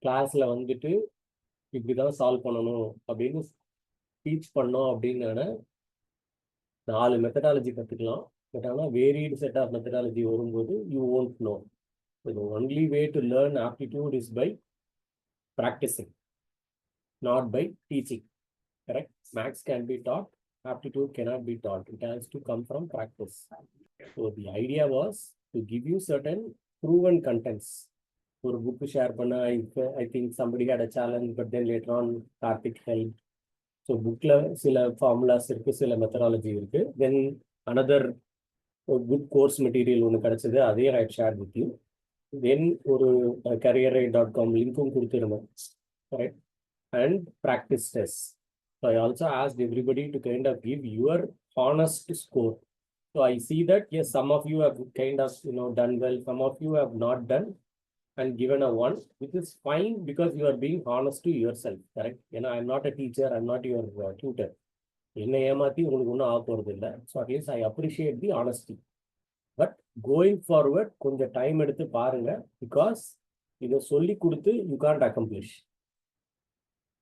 கிளாஸ்ல வந்துட்டு இப்படிதான் சால்வ் பண்ணணும் அப்படின்னு டீச் பண்ணோம் அப்படின்னு 4 மெத்தடாலஜி கற்றுக்கலாம். பட் ஆனால் வேரியட் செட் ஆஃப் மெத்தடாலஜி வரும்போது you won't know. So the only way to learn aptitude is by practicing, not by teaching. Correct? Maths can be taught, aptitude cannot be taught. It has to come from practice. So the idea was to give you certain proven contents. For a book share panna, I think somebody had a challenge, but then later on Karthik helped. So bookla sila formulas irukku, sila methodology irukku. Then another good course material ஒன்று கிடைச்சது, அதையும் I shared with you. Then ஒரு career.com லிங்க்கும் கொடுத்துருந்தேன். Correct? And practice tests. So I also asked everybody to kind of give your honest score. So I see that yes, some of you have kind of done well, some of you have not done and given a 1, which is fine because you are being honest to yourself. Correct? I'm not a teacher, I'm not your tutor. என்னை ஏமாத்தி உங்களுக்கு ஒன்றும் ஆக போகிறது இல்லை. So at least I appreciate the honesty. But going forward கொஞ்சம் time எடுத்து பாருங்க, பிகாஸ் இதை சொல்லி கொடுத்து யூ கான்ட் அக்கம்ப்ளிஷ்.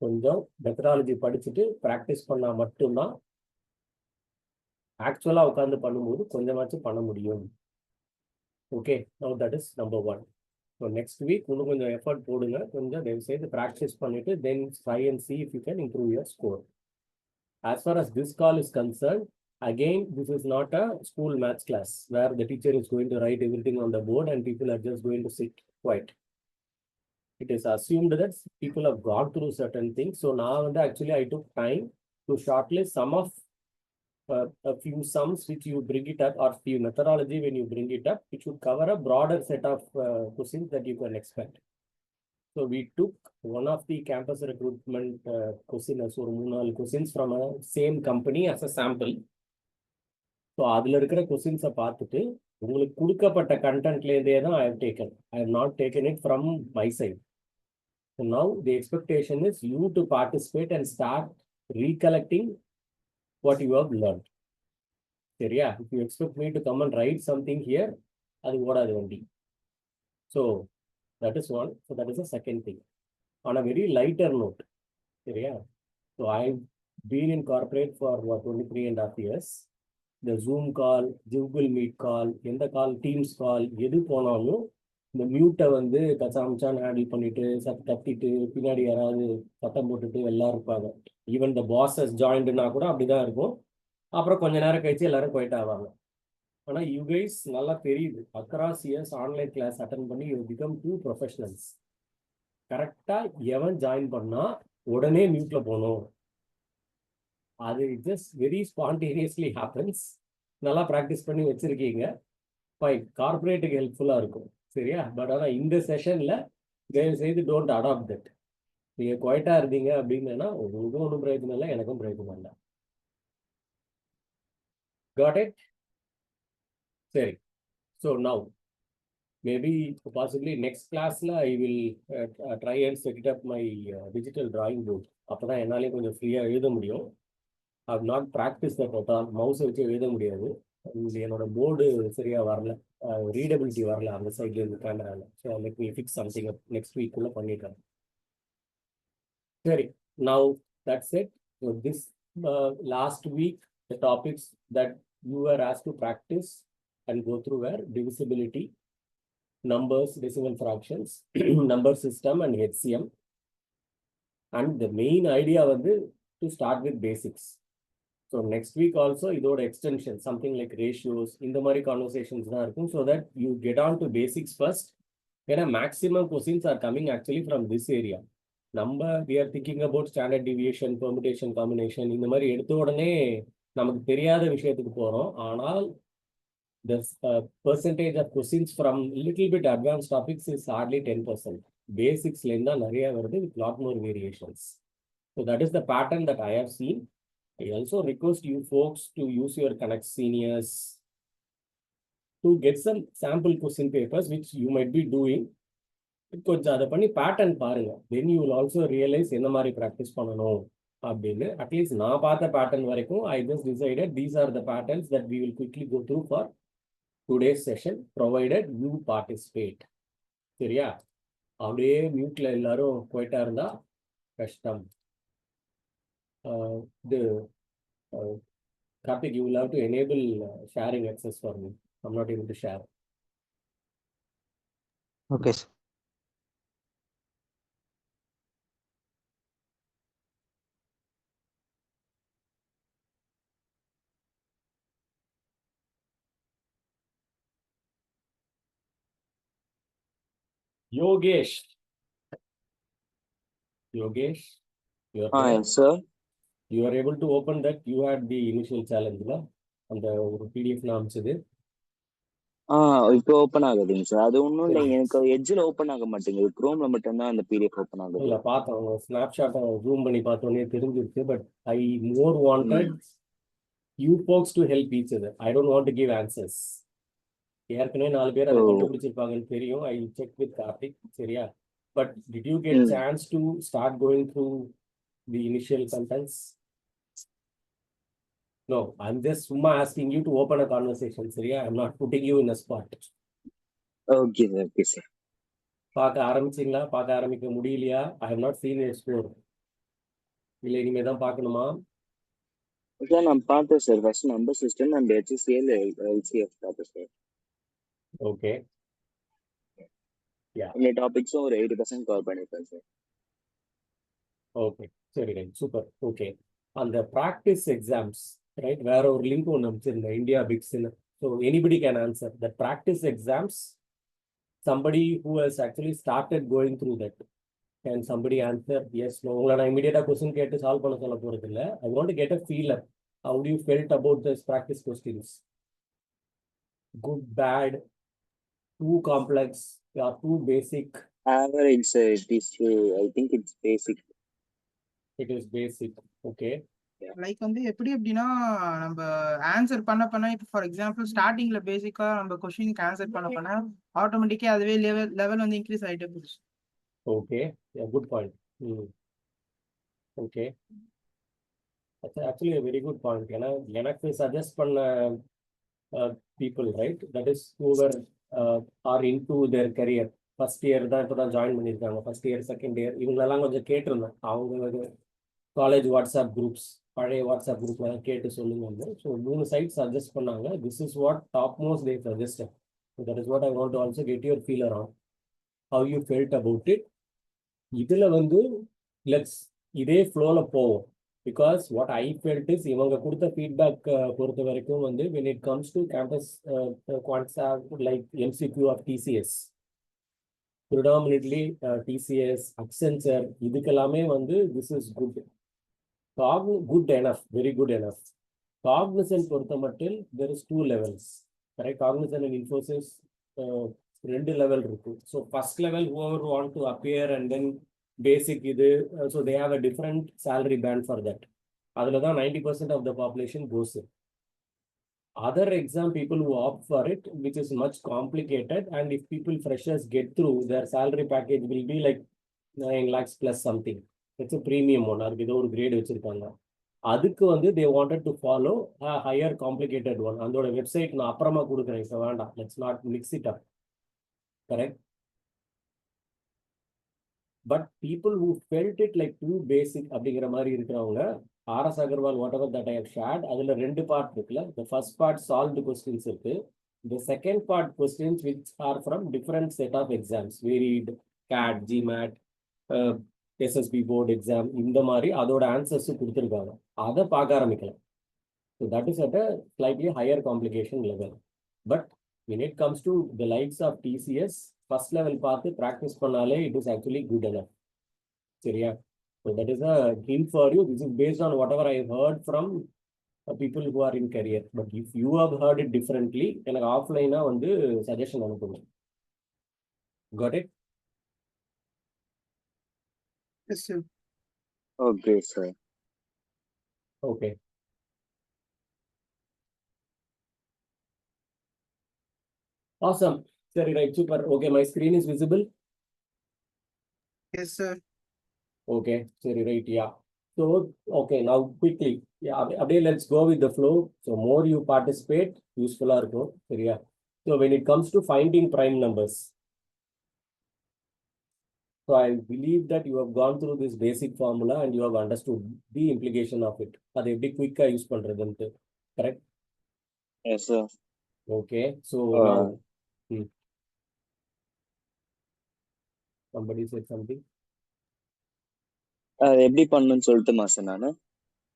கொஞ்சம் மெத்தடாலஜி படிச்சுட்டு ப்ராக்டிஸ் பண்ணால் மட்டும்தான் ஆக்சுவலாக உட்காந்து பண்ணும்போது கொஞ்சமாச்சும் பண்ண முடியும். Okay, now that is number 1. So next week இன்னும் கொஞ்சம் எஃபர்ட் போடுங்க, கொஞ்சம் தயவு செய்து ப்ராக்டிஸ் பண்ணிட்டு then try and see if you can improve your score. As far as this call is concerned, again, this is not a school maths class where the teacher is going to write everything on the board and people are just going to sit quiet. It is assumed that people have gone through certain things. So now actually I took time to shortlist some of a few sums which you bring it up, or few methodology when you bring it up, which would cover a broader set of questions that you can expect. So we took one of the campus recruitment questions or 3-4 questions from a same company as a sample. So அதில் இருக்கிற கொஸ்டின்ஸை பார்த்துட்டு உங்களுக்கு கொடுக்கப்பட்ட கண்டென்ட்லேருந்தே தான் I have taken. I have not taken it from my side. So now the expectation is you to participate and start recollecting what you have learned. சரியா? If you expect me to come and write something here, அது ஓடாது வண்டி. So that is one. So that is the second thing. On a very lighter note, yeah. So I've been in corporate for 23.5 years. The Zoom call, Google Meet call, the call, Teams call, எது போனாலும் இந்த மியூட்டை வந்து கச்சாமச்சான் handle பண்ணிட்டு கத்திட்டு பின்னாடி யாராவது சத்தம் போட்டுட்டு எல்லாம் இருப்பாங்க. ஈவன் த பாஸஸ் ஜாயின்ட்னா கூட அப்படிதான் இருக்கும். அப்புறம் கொஞ்ச நேரம் கழிச்சு எல்லாரும் குவைட் ஆவாங்க. ஆனால் யூ கைஸ் நல்லா தெரியுது, across years online class attend பண்ணி யூ பிகம் 2 ப்ரொஃபஷனல்ஸ். கரெக்டாக எவன் ஜாயின் பண்ணால் உடனே மியூட்டில் போகணும், அது ஜஸ்ட் வெரி ஸ்பான்டேனியஸ்லி ஹேப்பன்ஸ். நல்லா ப்ராக்டிஸ் பண்ணி வச்சுருக்கீங்க, ஃபைன், கார்பரேட்டுக்கு ஹெல்ப்ஃபுல்லாக இருக்கும். சரியா? பட் ஆனால் இந்த செஷனில் தயவு செய்து டோன்ட் அடாப்ட் தட். நீங்கள் குவைட்டாக இருந்தீங்க அப்படின்னா உங்களுக்கும் ஒன்றும் பிரயோஜனம் இல்லை, எனக்கும் பிரயோஜனம் இல்லை. Got it? சரி. So now, maybe possibly next class I will try and set it up my digital drawing board. அப்பதான் என்னாலே கொஞ்சம் ஃப்ரீயா எழுத முடியும். I have not practiced that at all. Mouse வச்சு எழுத முடியாது. என்னோட போர்டு சரியா வரல, ரீடபிலிட்டி வரல அந்த சைட்ல இருந்து கேமரால. So let me fix something next வீக்குள்ள பண்ணிடுறேன். சரி, now that's it. So this last week the topics that you were asked to practice and go through were divisibility, numbers, decimal fractions, number system and HCM. And the main idea was to start with basics. So next week also இதோட extension, something like ratios, இந்த மாதிரி conversations தான் இருக்கும், so that you get on to basics first. ஏன்னா maximum questions are coming actually from this area. we are thinking about standard deviation, permutation, combination, இந்த மாதிரி எடுத்த உடனே நமக்கு தெரியாத விஷயத்துக்கு போறோம். ஆனால் the percentage of questions from little bit advanced topics is hardly 10%. Basics lenda nariya varudhu with lot more variations. So that is the pattern that I have seen. I also request you folks to use your Connect seniors to get some sample question papers which you might be doing. கொஞ்சம் அதை பண்ணி pattern பாருங்க. Then you will also realize என்ன மாதிரி practice பண்ணணும் அப்படின்னு. At least நான் பார்த்த பேட்டர்ன் வரைக்கும் I just decided these are the patterns that we will quickly go through for today's session, provided you participate. சரியா? அப்படியே மியூட்ல எல்லாரும் போயிட்டா இருந்தா கஷ்டம். இது Karthik, you will have to enable sharing access for me. I'm not able to share. Okay, sir. Yogesh, Yogesh, you are there? Yes, sir. You are able to open that. You had the initial challenge, la? And the PDF நாமிச்சது. இப்போ open ஆகுதுங்க sir. அது ஒன்றும் இல்லை, எனக்கு எட்ஜில் open ஆக மாட்டேங்குது. குரோம்ல மட்டும்தான் அந்த பிடிஎஃப் ஓப்பன் ஆகுது. இல்லை பார்த்தேன், உங்க ஸ்னாப்ஷாட்டை ஜூம் பண்ணி பார்த்தோன்னே தெரிஞ்சிருக்கு. But I more wanted you folks to help each other. I don't want to give answers. ஏற்கனவே 4 பேர் அதை கண்டுபிடிச்சிருப்பாங்கன்னு தெரியும். ஐ செக் வித் கார்த்திக், சரியா? But did you get chance to start going through the initial sentence? No, I'm just சும்மா asking you to open a conversation, சரியா? I'm not putting you in a spot. Okay sir, okay sir. பார்க்க ஆரம்பிச்சிங்களா? பார்க்க ஆரம்பிக்க முடியலையா? I have not seen your score. இல்லை இனிமே தான் பார்க்கணுமா? சார் நான் பார்த்தேன் sir. First number system and HCL LCF பார்த்தேன் சார். ஓகே, இந்த டாபிக்ஸும் ஒரு 80% கவர் பண்ணியிருக்கேன் சார். ஓகே, சரி, ரைட், சூப்பர். ஓகே, அந்த ப்ராக்டிஸ் எக்ஸாம்ஸ், ரைட், வேற ஒரு லிங்க் ஒன்று அமைச்சிருந்தேன், இந்தியா பிக்ஸ்ன்னு. So anybody can answer the practice exams. somebody who has actually started going through that. Can somebody answer yes, no? உங்களை நான் இமீடியட்டாக கொஸ்டின் கேட்டு சால்வ் பண்ண சொல்ல போகிறது இல்லை. I want to get a feeler. How do you felt about this practice questions? Good, bad, too complex, or too basic? Average sir, it is, I think it's basic. It is basic, okay. Like வந்து எப்படி அப்படின்னா நம்ம answer பண்ண இப்போ for example ஸ்டார்டிங்ல பேசிக்கா நம்ம கொஸ்டினுக்கு ஆன்சர் பண்ண ஆட்டோமேட்டிக்கா அதுவே லெவல் வந்து இன்க்ரீஸ் ஆகிட்டே போச்சு. Okay, good point. Okay, actually very good point. ஏன்னா எனக்கு சஜஸ்ட் பண்ண people, right, that is whoever are into their career, first year தான் இப்போ தான் ஜாயின் பண்ணியிருக்காங்க, ஃபர்ஸ்ட் இயர் செகண்ட் இயர், இவங்களெல்லாம் கொஞ்சம் கேட்டிருந்தேன். அவங்க காலேஜ் வாட்ஸ்அப் குரூப்ஸ், பழைய வாட்ஸ்அப் குரூப்லாம் கேட்டு சொல்லுங்க வந்து. ஸோ 3 சைட்ஸ் சஜஸ்ட் பண்ணாங்க. This is what top most they suggested. That is what I want to also get your feeler on how you felt about it. இதில் வந்து லெட்ஸ் இதே ஃப்ளோவில் போவோம். Because what I felt is இவங்க கொடுத்த feedback பொறுத்த வரைக்கும் வந்து when it comes to campus quants like MCQ of TCS, predominantly TCS, Accenture, இதுக்கெல்லாமே வந்து this is good. Good enough, very good enough. Cognizant பொறுத்த மட்டும் there is 2 levels, correct? Cognizant and Infosys 2 level இருக்கு. So first level whoever want to appear and then basic இது, so they have a different salary band for that. அதில் தான் 90% of the population goes in. Other exam people who opt for it, which is much complicated, and if people freshers get through, their salary package will be like 9 lakhs plus something. It's a premium one. அதுக்கு ஏதோ ஒரு great வச்சிருக்காங்க. அதுக்கு வந்து they wanted to follow a higher complicated one. அதோட website நான் அப்புறமா கொடுக்குறேன், இப்போ வேண்டாம். Let's not mix it up. Correct? But people who felt it like too basic அப்படிங்கிற மாதிரி இருக்கிறவங்க, RS Agarwal, whatever that I have shared, அதில் 2 part இருக்குல்ல. The first part solved questions இருக்கு. The second part questions which are from different set of exams, varied CAT, GMAT, SSB board exam, இந்த மாதிரி அதோட answers கொடுத்துருக்காங்க. அதை பார்க்க ஆரம்பிக்கலாம். So that is at a slightly higher complication level. But when it comes to the likes of TCS, first level பார்த்து practice பண்ணாலே it is actually good enough. சரியா? So that is a hint for you. This is based on whatever I have heard from people who are in career. But if you have heard it differently, எனக்கு ஆஃப்லைனா வந்து suggestion அனுப்புங்க. Got it? Yes, sir. Okay, sir. Okay. Awesome. Sorry, right, super. Okay, my screen is visible. Yes, sir. Okay, sorry, right, yeah. So, okay, now quickly, yeah, அப்படியே let's go with the flow. So, more you participate, useful இருக்கும், சரியா? So, when it comes to finding prime numbers, So I believe that you have gone through this basic formula and you have understood the implication of it. அதை எப்படி குயிக்கா use பண்றதுன்ட்டு. Correct? Yes, sir. Okay. So now somebody said something. எப்படி பண்ணணும்னு சொல்லட்டுமா sir நானு?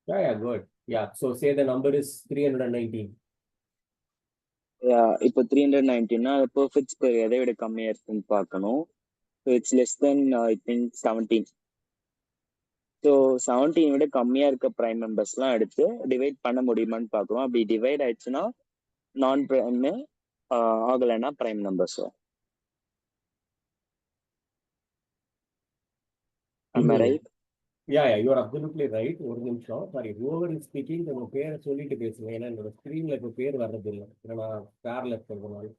Yeah, good. Yeah. So say the number is 319. இப்போ 319னா perfect square எதை விட கம்மியா இருக்குன்னு பார்க்கணும். So it's less than I think 17. So 17 விட கம்மியா இருக்க பிரைம் நம்பர்ஸ்லாம் எடுத்து டிவைட் பண்ண முடியுமான்னு பார்க்குறோம். அப்படி டிவைட் ஆயிடுச்சுன்னா நான் பிரைம், ஆகலைன்னா prime numbers. Am I right? Yeah, you are absolutely right. ஒரு நிமிஷம். சாரி, whoever is speaking உங்க பேரை சொல்லிட்டு பேசுங்க. ஏன்னா என்னோட ஸ்க்ரீன்ல இப்போ பேர் வர்றது இல்லை. ஏன்னா நான் பேர்ல இருக்கிறதுனால.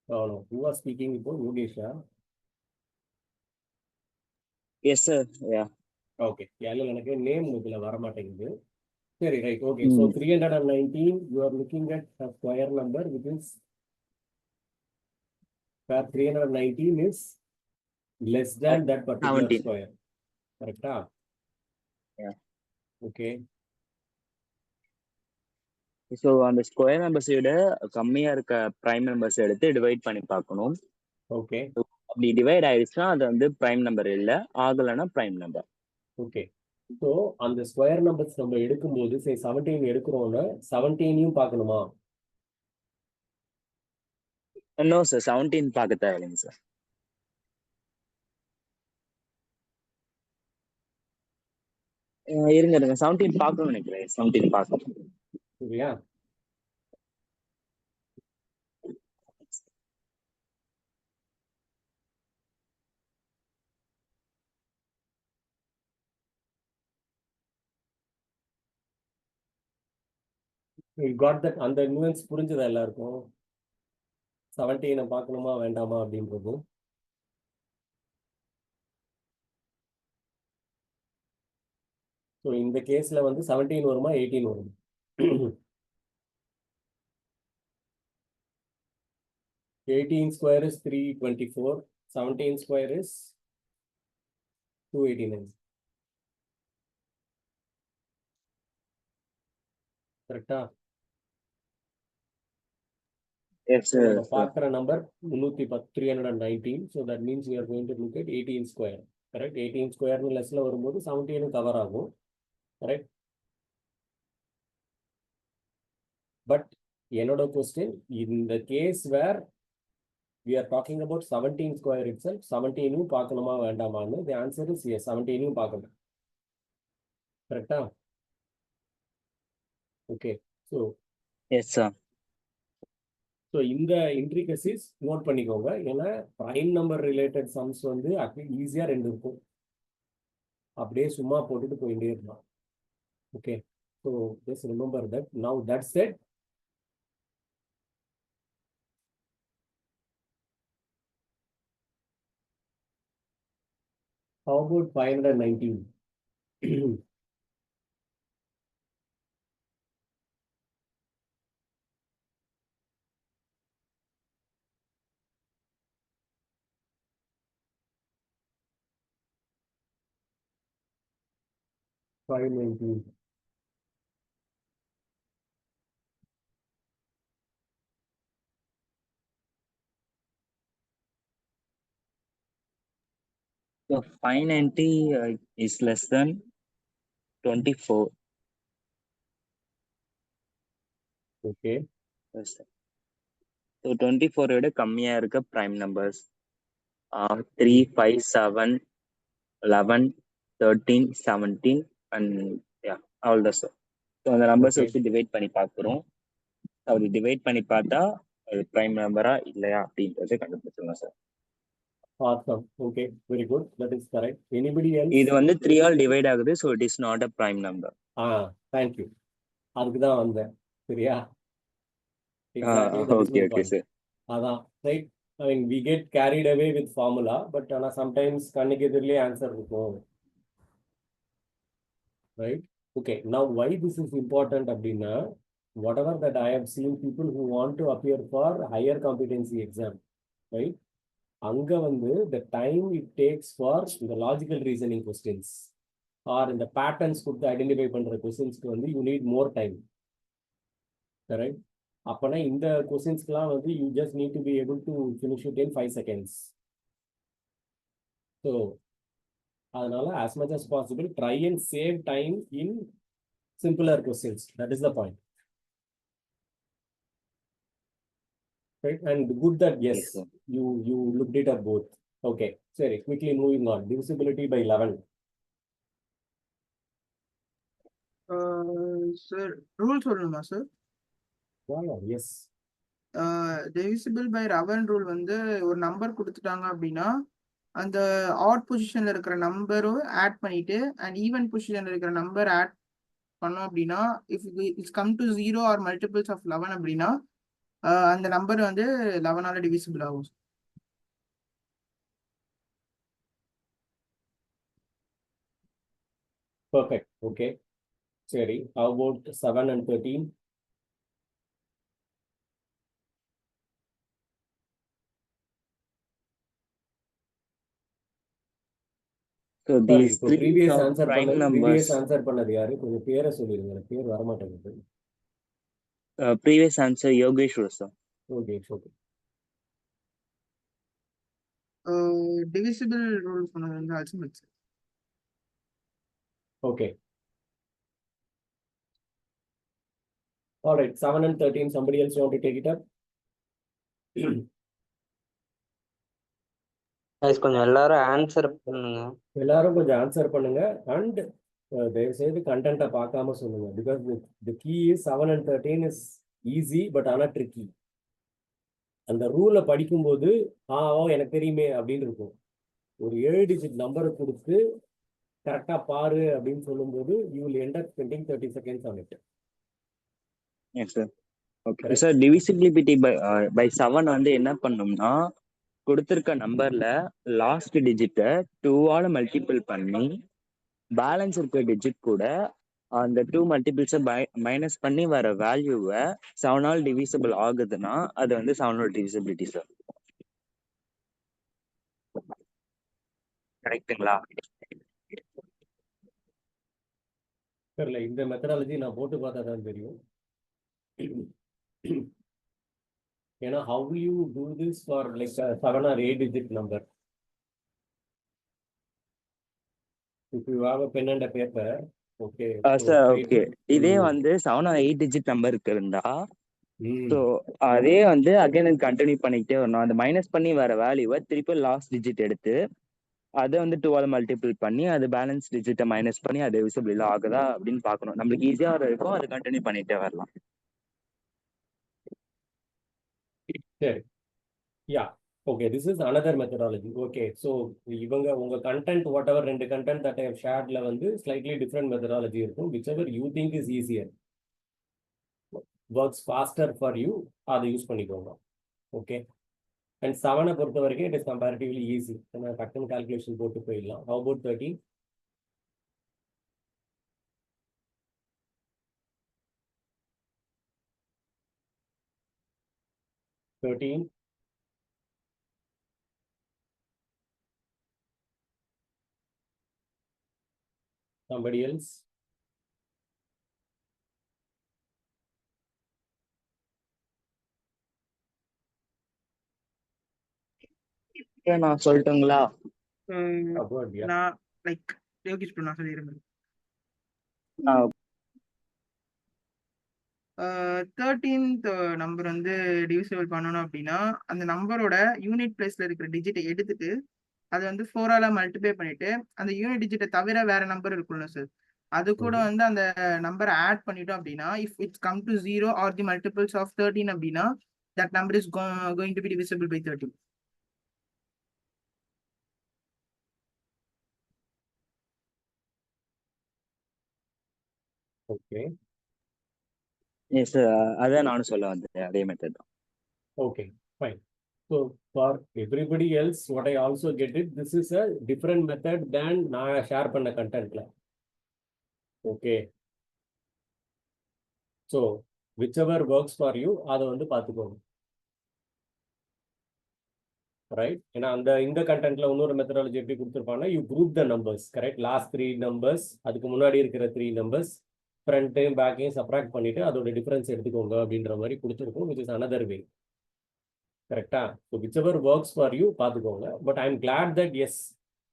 No. Who was speaking இப்போ? யோகேஷா? Yes, sir. Yeah. ஓகே. இல்லை எனக்கு நேம் இதுல வர மாட்டேங்குது. சரி, right. Okay. So 319, you are looking at a square number which is where 319 is less than that particular 17. square. Correct? Yeah. Okay. So அந்த square numbers விட கம்மியா இருக்க பிரைம் நம்பர்ஸ் எடுத்து டிவைட் பண்ணி பார்க்கணும். ஓகே. அப்படி டிவைட் ஆயிடுச்சுன்னா அது வந்து பிரைம் நம்பர் இல்லை, ஆகலைன்னா பிரைம் நம்பர். ஓகே. ஸோ அந்த ஸ்கொயர் நம்பர்ஸ் நம்ம எடுக்கும்போது சரி 17 எடுக்கிறோம்னா 17யும் பார்க்கணுமா? நோ சார், 17 பார்க்க தேவையில்லைங்க சார். இருங்க 17 பார்க்கணும்னு நினைக்கிறேன். 17 பார்க்கணும். சரியா? got that. அந்த நியூவன்ஸ் புரிஞ்சதா எல்லாருக்கும்? 17 பார்க்கணுமா வேண்டாமா அப்படின்றது. ஸோ இந்த கேஸ்ல வந்து 17 வருமா 18 வரும்? 18 square is 324. 17 square is 289. கரெக்டா? Yes, sir. பார்க்குற number 319. So that means we are going to look at 18 square. Correct? 18 square லெஸ்ல வரும்போது 17 கவர் ஆகும். Correct? But என்னோட question, in the case where we are talking about 17 square itself, 17யும் பார்க்கணுமா வேண்டாமான்னு, the answer is yes, 17யும் பார்க்கணும். கரெக்டா? Okay. So Yes, sir. So இந்த intricacies note பண்ணிக்கோங்க. ஏன்னா ப்ரைம் நம்பர் ரிலேட்டட் சம்ஸ் வந்து ஈஸியாக 2 இருக்கும். அப்படியே சும்மா போட்டுட்டு போயிட்டே இருக்கலாம். Okay. So just remember that. Now that set, how about 519? So 590 is less than 24. Okay. Yes, sir. So 24 விட கம்மியா இருக்க prime numbers 3, 5, 7, 11, 13, 17 and yeah, all the sir. So அந்த நம்பர்ஸ் Okay. வச்சு டிவைட் பண்ணி பார்க்குறோம். அப்படி டிவைட் பண்ணி பார்த்தா அது பிரைம் நம்பரா இல்லையா அப்படின்றத கண்டுபிடிச்சிடலாம் sir. Awesome. Okay. Very good. That is correct. Anybody else? இது வந்து 3 ஆல் டிவைட் ஆகுது. So it is not a prime number. Thank you. அதுக்கு தான் வந்தேன். சரியா? Exactly. That is Okay, my okay, point. sir. அதான். Right? I mean, we get carried away with formula, but sometimes கண்ணுக்கு எதிரிலே answer இருக்கும். Right? Okay. Now, why this is important அப்படின்னா, whatever that I have seen people who want to appear for higher competency exam, right? அங்க வந்து the time it takes for the logical reasoning questions or இந்த patterns கொடுத்து identify பண்ற கொஸ்டின்ஸ்க்கு வந்து you need more time, correct? அப்பனா இந்த கொஸ்டின்ஸ்க்குலாம் வந்து you just need to be able to finish it in 5 seconds. So அதனால as much as possible try and save time in simpler questions. That is the point. Right? And good that yes, Yes, sir. you looked it up both. Okay, sorry, quickly moving on. Divisibility by 11. Sir rule சொல்லணுமா sir? Wow, yes. divisible by 11 rule வந்து ஒரு number கொடுத்துட்டாங்க அப்படின்னா அந்த add பொசிஷன்ல இருக்கிற நம்பரும் add பண்ணிட்டு அண்ட் ஈவன் பொசிஷன்ல இருக்கிற நம்பர் ஆட் பண்ணோம் அப்படின்னா if it's come to 0 or multiples of 11 அப்படின்னா அந்த நம்பர் வந்து 11ஆல டிவிசிபிள் ஆகும். Perfect. Okay. Sorry. How about 7 and 13? So Sorry, these இப்போ three previous are answer prime பண்ணது numbers. previous answer பண்ணது யாரு? கொஞ்சம் பேரை சொல்லிருங்க. எனக்கு பேர் வர மாட்டேங்குது. Previous answer Yogeshwar sir. Okay, okay. Divisible rule சொன்னது வந்து ultimate. Okay. All right, 7 and 13. Somebody else want to take it up? கொஞ்சம் எல்லாரும் ஆன்சர் பண்ணுங்க. எல்லாரும் கொஞ்சம் ஆன்சர் பண்ணுங்க அண்ட் தயவு செய்து கண்டென்ட்டை பார்க்காம சொல்லுங்க. Because the key is 7 and 13 is easy but ஆனால் ட்ரிக்கி. அந்த ரூலை படிக்கும்போது எனக்கு தெரியுமே அப்படின்னு இருக்கும். ஒரு 7 டிஜிட் நம்பரை கொடுத்து கரெக்டாக பாரு அப்படின்னு சொல்லும்போது you will end up spending 30 seconds on it. Yes sir. Okay. Correct. Sir, divisibility by 7 வந்து என்ன பண்ணோம்னா கொடுத்திருக்க நம்பர்ல லாஸ்ட் டிஜிட்டை 2ஆல மல்டிபிள் பண்ணி பேலன்ஸ் இருக்க டிஜிட் கூட அந்த 2 மல்டிபிள்ஸை மைனஸ் பண்ணி வர வேல்யூவை 7ஆல் டிவிசிபிள் ஆகுதுன்னா அது வந்து 7ஓட டிவிசிபிலிட்டி சார். கரெக்டுங்களா? தெரியல, இந்த மெத்தடாலஜி நான் போட்டு பார்த்தா தான் தெரியும். ஏன்னா how will you do this for like a 7 or 8 digit number? If you have a pen and a paper, okay. Sir okay, இதே வந்து 7 or 8 டிஜிட் நம்பருக்கு இருந்தா ஸோ அதே வந்து அகைன் கண்டினியூ பண்ணிக்கிட்டே வரணும். அந்த மைனஸ் பண்ணி வர வேல்யூவை திருப்பி லாஸ்ட் டிஜிட் எடுத்து அதை வந்து 2ஆல் மல்டிபிள் பண்ணி அது பேலன்ஸ் டிஜிட்டை மைனஸ் பண்ணி அது விசிபிள் ஆகுதா அப்படின்னு பார்க்கணும். நம்மளுக்கு ஈஸியாக இருக்கும், அது கண்டினியூ பண்ணிட்டே வரலாம். சரி, yeah okay, this is another methodology. Okay, so இவங்க உங்க content whatever 2 content that I have ஷேர்ட்ல வந்து ஸ்லைட்லி டிஃப்ரெண்ட் மெத்தடாலஜி இருக்கும். Whichever you think is easier, works faster for you, அதை யூஸ் பண்ணிக்கோங்க. ஓகே, அண்ட் 7 பொறுத்த வரைக்கும் it is comparatively easy. டக்குன்னு கால்குலேஷன் போட்டு போயிடலாம். How about 13? 13. Somebody else? நான் சொல்லட்டுங்களா? நான் லைக் யோகிஷ் நான் சொல்லிடுறேன். 13th நம்பர் வந்து டிவிசிபிள் பண்ணணும் அப்படின்னா அந்த நம்பரோட யூனிட் பிளேஸ்ல இருக்கிற டிஜிட்டை எடுத்துட்டு அதை வந்து 4ஆல மல்டிப்ளை பண்ணிட்டு அந்த யூனிட் டிஜிட்டை தவிர வேற நம்பர் இருக்கும்ல சார், அது கூட வந்து அந்த நம்பரை ஆட் பண்ணிட்டோம் அப்படின்னா if it's come to 0 or the multiples of 13 அப்படின்னா that number is going to be divisible by 13. Okay, yes, அதான் நானும் சொல்ல வந்தேன், அதே மெத்தட் தான். okay, fine. So for everybody else, what I also get it, this is a different method than நான் share பண்ண கண்டென்ட்ல. Okay, so whichever works for you, அதை வந்து பார்த்துக்கோங்க. ரைட்? ஏன்னா இந்த கண்டென்ட்ல இன்னொரு மெத்தடாலஜி எப்படி கொடுத்துருப்பாங்கன்னா, you group the numbers, correct? Last 3 numbers, அதுக்கு முன்னாடி இருக்கிற 3 நம்பர்ஸ், ஃப்ரண்ட்டையும் பேக்கையும் சப்ராக்ட் பண்ணிட்டு அதோட டிஃபரன்ஸ் எடுத்துக்கோங்க அப்படின்ற மாதிரி கொடுத்துருக்கோம், விச் இஸ் அனதர் வே. கரெக்டா? So whichever works for you பார்த்துக்கோங்க. But I am glad that yes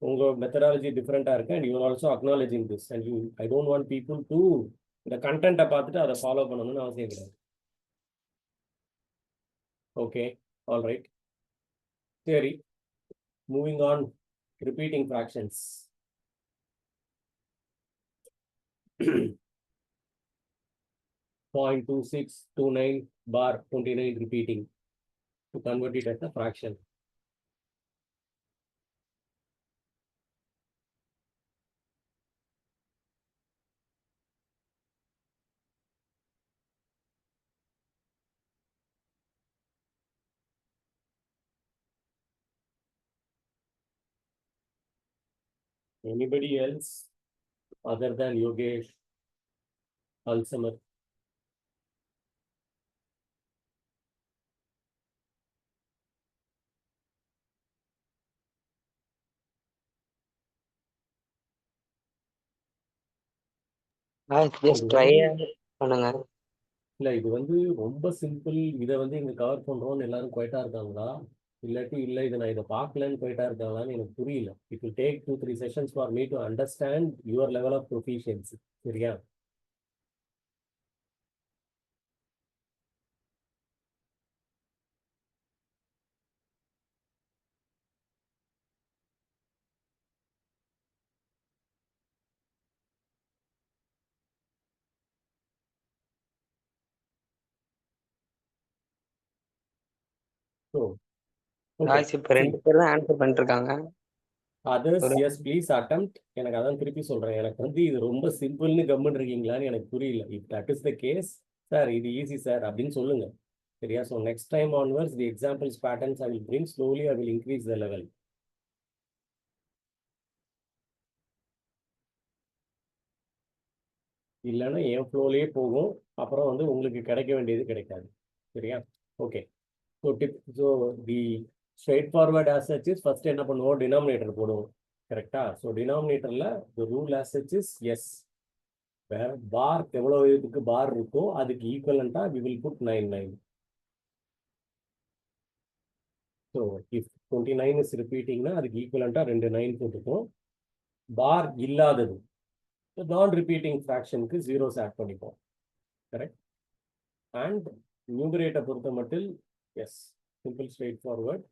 உங்கள் மெத்தடாலஜி டிஃப்ரெண்ட்டாக இருக்கு and you are also acknowledging this and you I don't want people to இந்த கண்டென்ட்டை பார்த்துட்டு அதை ஃபாலோ பண்ணணும்னு அவசியம் கிடையாது. Okay, all right. சரி, moving on, repeating fractions. 0.2629 bar 29 repeating to convert it as a fraction. Anybody else other than Yogesh, Alzheimer? Just try பண்ணுங்க. இல்லை, இது வந்து ரொம்ப சிம்பிள். இதை வந்து இங்கே கவர் பண்ணுறோன்னு எல்லாரும் குவைட்டா இருக்காங்களா, இல்லாட்டி இல்லை இதை நான் இதை பார்க்கலன்னு குவைட்டா இருக்காங்களான்னு எனக்கு புரியல. It will take 2-3 sessions for me to understand your level of proficiency. சரியா? ஸோ காய்ஸ் இப்போ 2 பேர் தான் ஆன்சர் பண்ணிட்டு இருக்காங்க. Others yes please attempt. எனக்கு அதான் திருப்பி சொல்கிறேன், எனக்கு வந்து இது ரொம்ப சிம்பிள்னு கம்முன்னு இருக்கீங்களான்னு எனக்கு புரியல. If that is the case, sir இது ஈஸி சார் அப்படின்னு சொல்லுங்க. சரியா? So next time onwards the examples patterns I will bring slowly, I will increase the level. இல்லைன்னா என் ஃப்ளோலேயே போகும், அப்புறம் வந்து உங்களுக்கு கிடைக்க வேண்டியது கிடைக்காது. சரியா? Okay. So the straightforward as such is first என்ன பண்ணுவோம், டினாமினேட்டர் போடுவோம். கரெக்டா? ஸோ டினாமினேட்டரில் the rule as such is yes, வேற பார் எவ்வளோ இதுக்கு பார் இருக்கோ அதுக்கு ஈக்குவலண்டா we will put 99. So if 29 is ரிப்பீட்டிங்னா அதுக்கு ஈக்குவலண்டா 2 9 போட்டுப்போம். பார் இல்லாதது நான் ரிப்பீட்டிங் ஃப்ராக்ஷனுக்கு ஜீரோஸ் ஆட் பண்ணிப்போம். கரெக்ட்? அண்ட் நியூமரேட்டை பொறுத்த மட்டும் எஸ், சிம்பிள் ஸ்ட்ரெயிட் ஃபார்வர்ட்.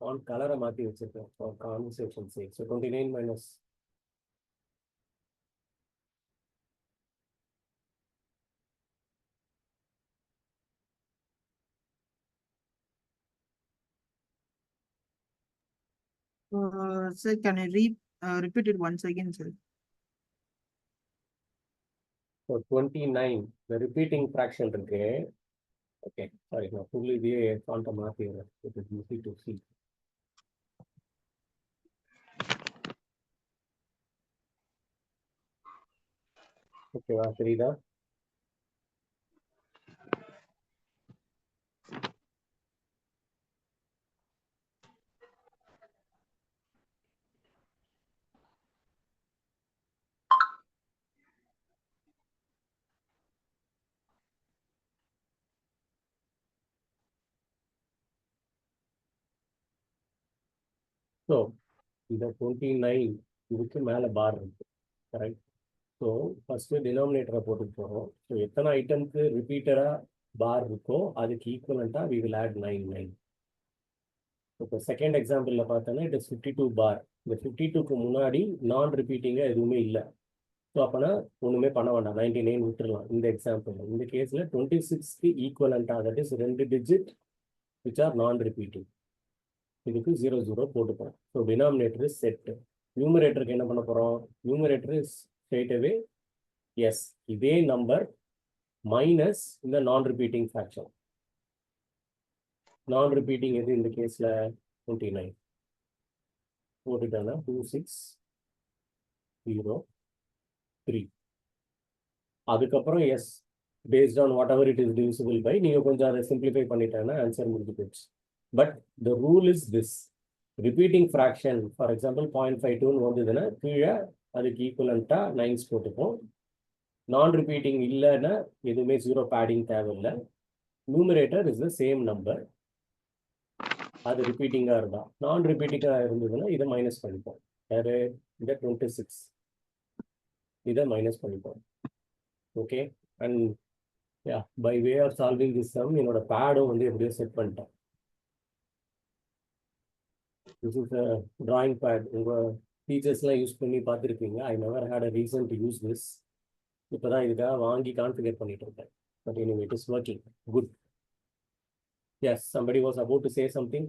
நான் கலரை மாற்றி வச்சிருக்கேன் for conversation sake. So 29 minus Sir, can I repeat it once again, sir? so 29 the repeating fraction இருக்கு. ஓகே, சாரி, நான் ஃபுல்லி இதே ஃபாண்ட்டை மாற்றிடுறேன். It is easy to see. ஓகேவா? தெரியுதா? ஸோ இந்த 29 இதுக்கு மேலே பார் இருக்கு. கரெக்ட்? ஸோ ஃபர்ஸ்ட் டினாமினேட்டரை போட்டுட்டு போகிறோம். ஸோ எத்தனை ஐட்டம்க்கு ரிப்பீட்டடாக பார் இருக்கோ அதுக்கு ஈக்குவலண்டா வி வில் ஆட் 99. இப்போ செகண்ட் எக்ஸாம்பிளில் பார்த்தோன்னா இட் இஸ் 52 பார். இந்த 52க்கு முன்னாடி நான் ரிப்பீட்டிங்காக எதுவுமே இல்லை. ஸோ அப்போனா ஒன்றுமே பண்ண வேண்டாம், 99 விட்டுடலாம் இந்த எக்ஸாம்பிள். இந்த கேஸில் 26க்கு ஈக்குவலண்டா, that is 2 digit which are non repeating, இதுக்கு 0 0 போட்டுப்போம். So denominator is set. நியூமரேட்டருக்கு என்ன பண்ண போகிறோம்? Numerator is straight away yes, இதே நம்பர் மைனஸ் இந்த நான் ரிப்பீட்டிங் ஃப்ராக்ஷன். நான் ரிப்பீட்டிங் எது இந்த கேஸில்? 29 போட்டுட்டாங்கன்னா 2603. அதுக்கப்புறம் yes based on whatever it is divisible by, நீங்கள் கொஞ்சம் அதை சிம்பிளிஃபை பண்ணிட்டாங்கன்னா ஆன்சர் முடிஞ்சு போச்சு. But the rule is this. Repeating fraction, for example, 0.52 வந்ததுன்னா கீழே அதுக்கு ஈக்குவலண்டா 9s போட்டுப்போம். நான்-repeating இல்லைன்னா எதுவுமே 0 padding தேவையில்லை. Numerator is the same number. அது ரிப்பீட்டிங்காக இருந்தால். நான்-repeating-ஆக இருந்ததுன்னா இதை மைனஸ் பண்ணிப்போம். வேறு இந்த 26 இதை மைனஸ் பண்ணிப்போம். Okay, and yeah, by way of solving this sum என்னோட பேடும் வந்து எப்படியோ செட் பண்ணிட்டேன். This is a drawing pad. உங்கள் டீச்சர்ஸ்லாம் யூஸ் பண்ணி பார்த்துருப்பீங்க. I never had a reason to use this. இப்போ தான் இதுக்காக வாங்கி கான்ஃபிகர் பண்ணிட்டு இருக்கேன். But anyway, it is working. Good. Yes, somebody was about to say something.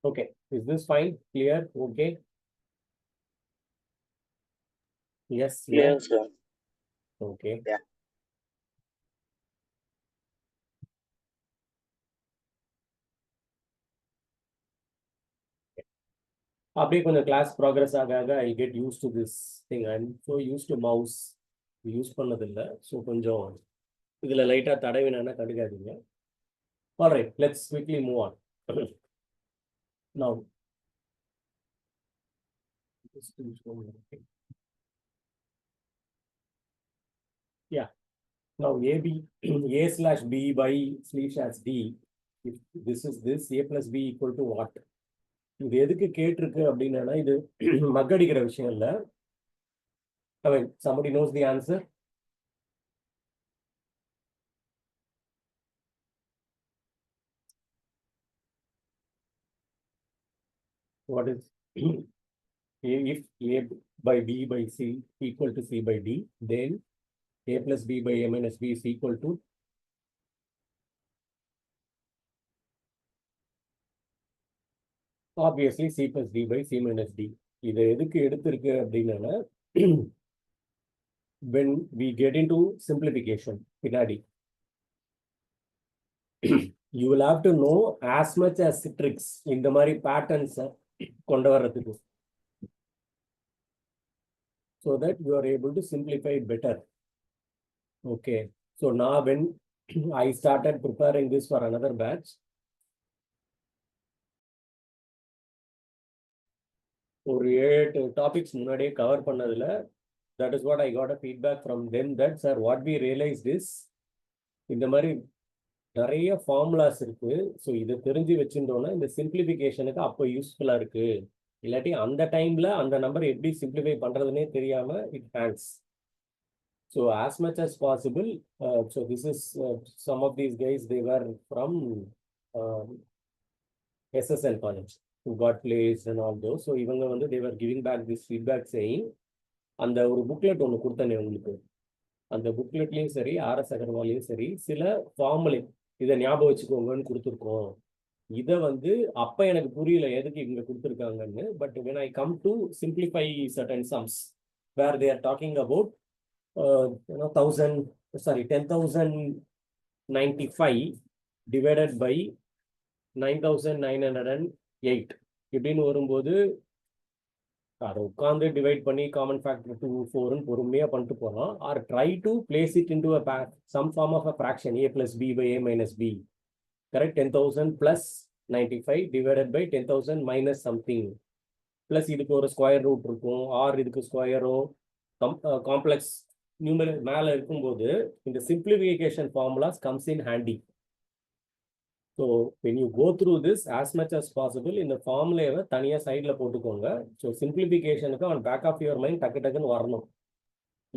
Okay, is this fine? Clear? Okay. Yes, Clear, no? sir. Okay. Yeah. அப்படியே கொஞ்சம் class progress ஆக ஆக I get used to this thing. I am so used to mouse use பண்ணதில்லை. So கொஞ்சம் இதில் லைட்டாக தடவினா கண்டுக்காதீங்க. All right, let's quickly move on. Now yeah, now AB A slash B by slash D, if this is this, A plus B equal to what? இது எதுக்கு கேட்டிருக்கு அப்படின்னா இது மக்கடிக்கிற விஷயம் இல்லை. I mean, somebody knows the answer? What is if A by B by C equal to C by D, then A plus B by A minus B is equal to obviously C plus D by C minus D. இதை எதுக்கு எடுத்திருக்கு அப்படின்னா when we get into simplification, பின்னாடி you will have to know as much as tricks இந்த மாதிரி patterns கொண்டு வர்றதுக்கு, so that you are able to simplify better. Okay, so now when I started preparing this for another batch, ஒரு 7 topics முன்னாடியே cover பண்ணதுல, that is what I got a feedback from them that sir, what we realized is இந்த மாதிரி நிறைய formulas இருக்கு. So இதை தெரிஞ்சு வச்சுட்டோன்னா இந்த சிம்பிளிஃபிகேஷனுக்கு அப்போ யூஸ்ஃபுல்லாக இருக்கு. இல்லாட்டி அந்த டைம்ல அந்த நம்பர் எப்படி சிம்பிளிஃபை பண்றதுன்னே தெரியாம it Hanks. So as much as possible, so this is some of these guys, they were from SSL college who got placed and all those. So இவங்க வந்து they were giving back this feedback saying, அந்த ஒரு booklet ஒன்று கொடுத்தனே உங்களுக்கு, அந்த புக்லெட்லையும் சரி RS அகர்வாலையும் சரி சில ஃபார்முலே இதை ஞாபகம் வச்சுக்கோங்கன்னு கொடுத்துருக்கோம். இதை வந்து அப்போ எனக்கு புரியல எதுக்கு இங்கே கொடுத்துருக்காங்கன்னு. But when I come to simplify certain sums where they are talking about 10,095 divided by 9,908 இப்படின்னு வரும்போது அதை உட்காந்து டிவைட் பண்ணி காமன் ஃபேக்டர் 2, 4ன்னு பொறுமையாக பண்ணிட்டு போகலாம். Or try to place it into some form of a fraction A plus B by A minus B. Correct, 10,000 plus 95 divided by 10,000 minus something. Plus இதுக்கு ஒரு ஸ்கொயர் ரூட் இருக்கும், ஆர் இதுக்கு ஸ்கொயரும் complex numeral மேலே இருக்கும்போது இந்த simplification formulas comes in handy. So when you go through this as much as possible இந்த ஃபார்முலேவை தனியாக சைடில் போட்டுக்கோங்க. ஸோ சிம்பிளிஃபிகேஷனுக்கு on back of your mind டக்குன்னு வரணும்.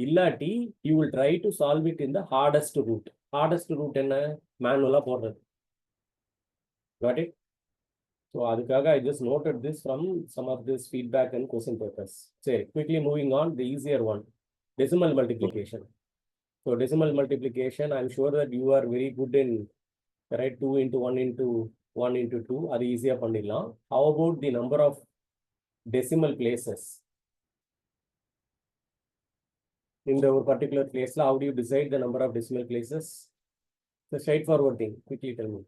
இல்லாட்டி you will try to solve it in the hardest route. Hardest route என்ன? மேனுவலாக போடுறது. Got it? So அதுக்காக I just noted this from some of this feedback and question papers. சரி, quickly moving on, the easier one, decimal multiplication. So decimal multiplication, I'm sure that you are very good in, right? 2 into 1 into 1 into 2, அது ஈஸியாக பண்ணிடலாம். How about the number of decimal places? இந்த ஒரு particular placeல how do you decide the number of decimal places? It's a straightforward thing. Quickly tell me.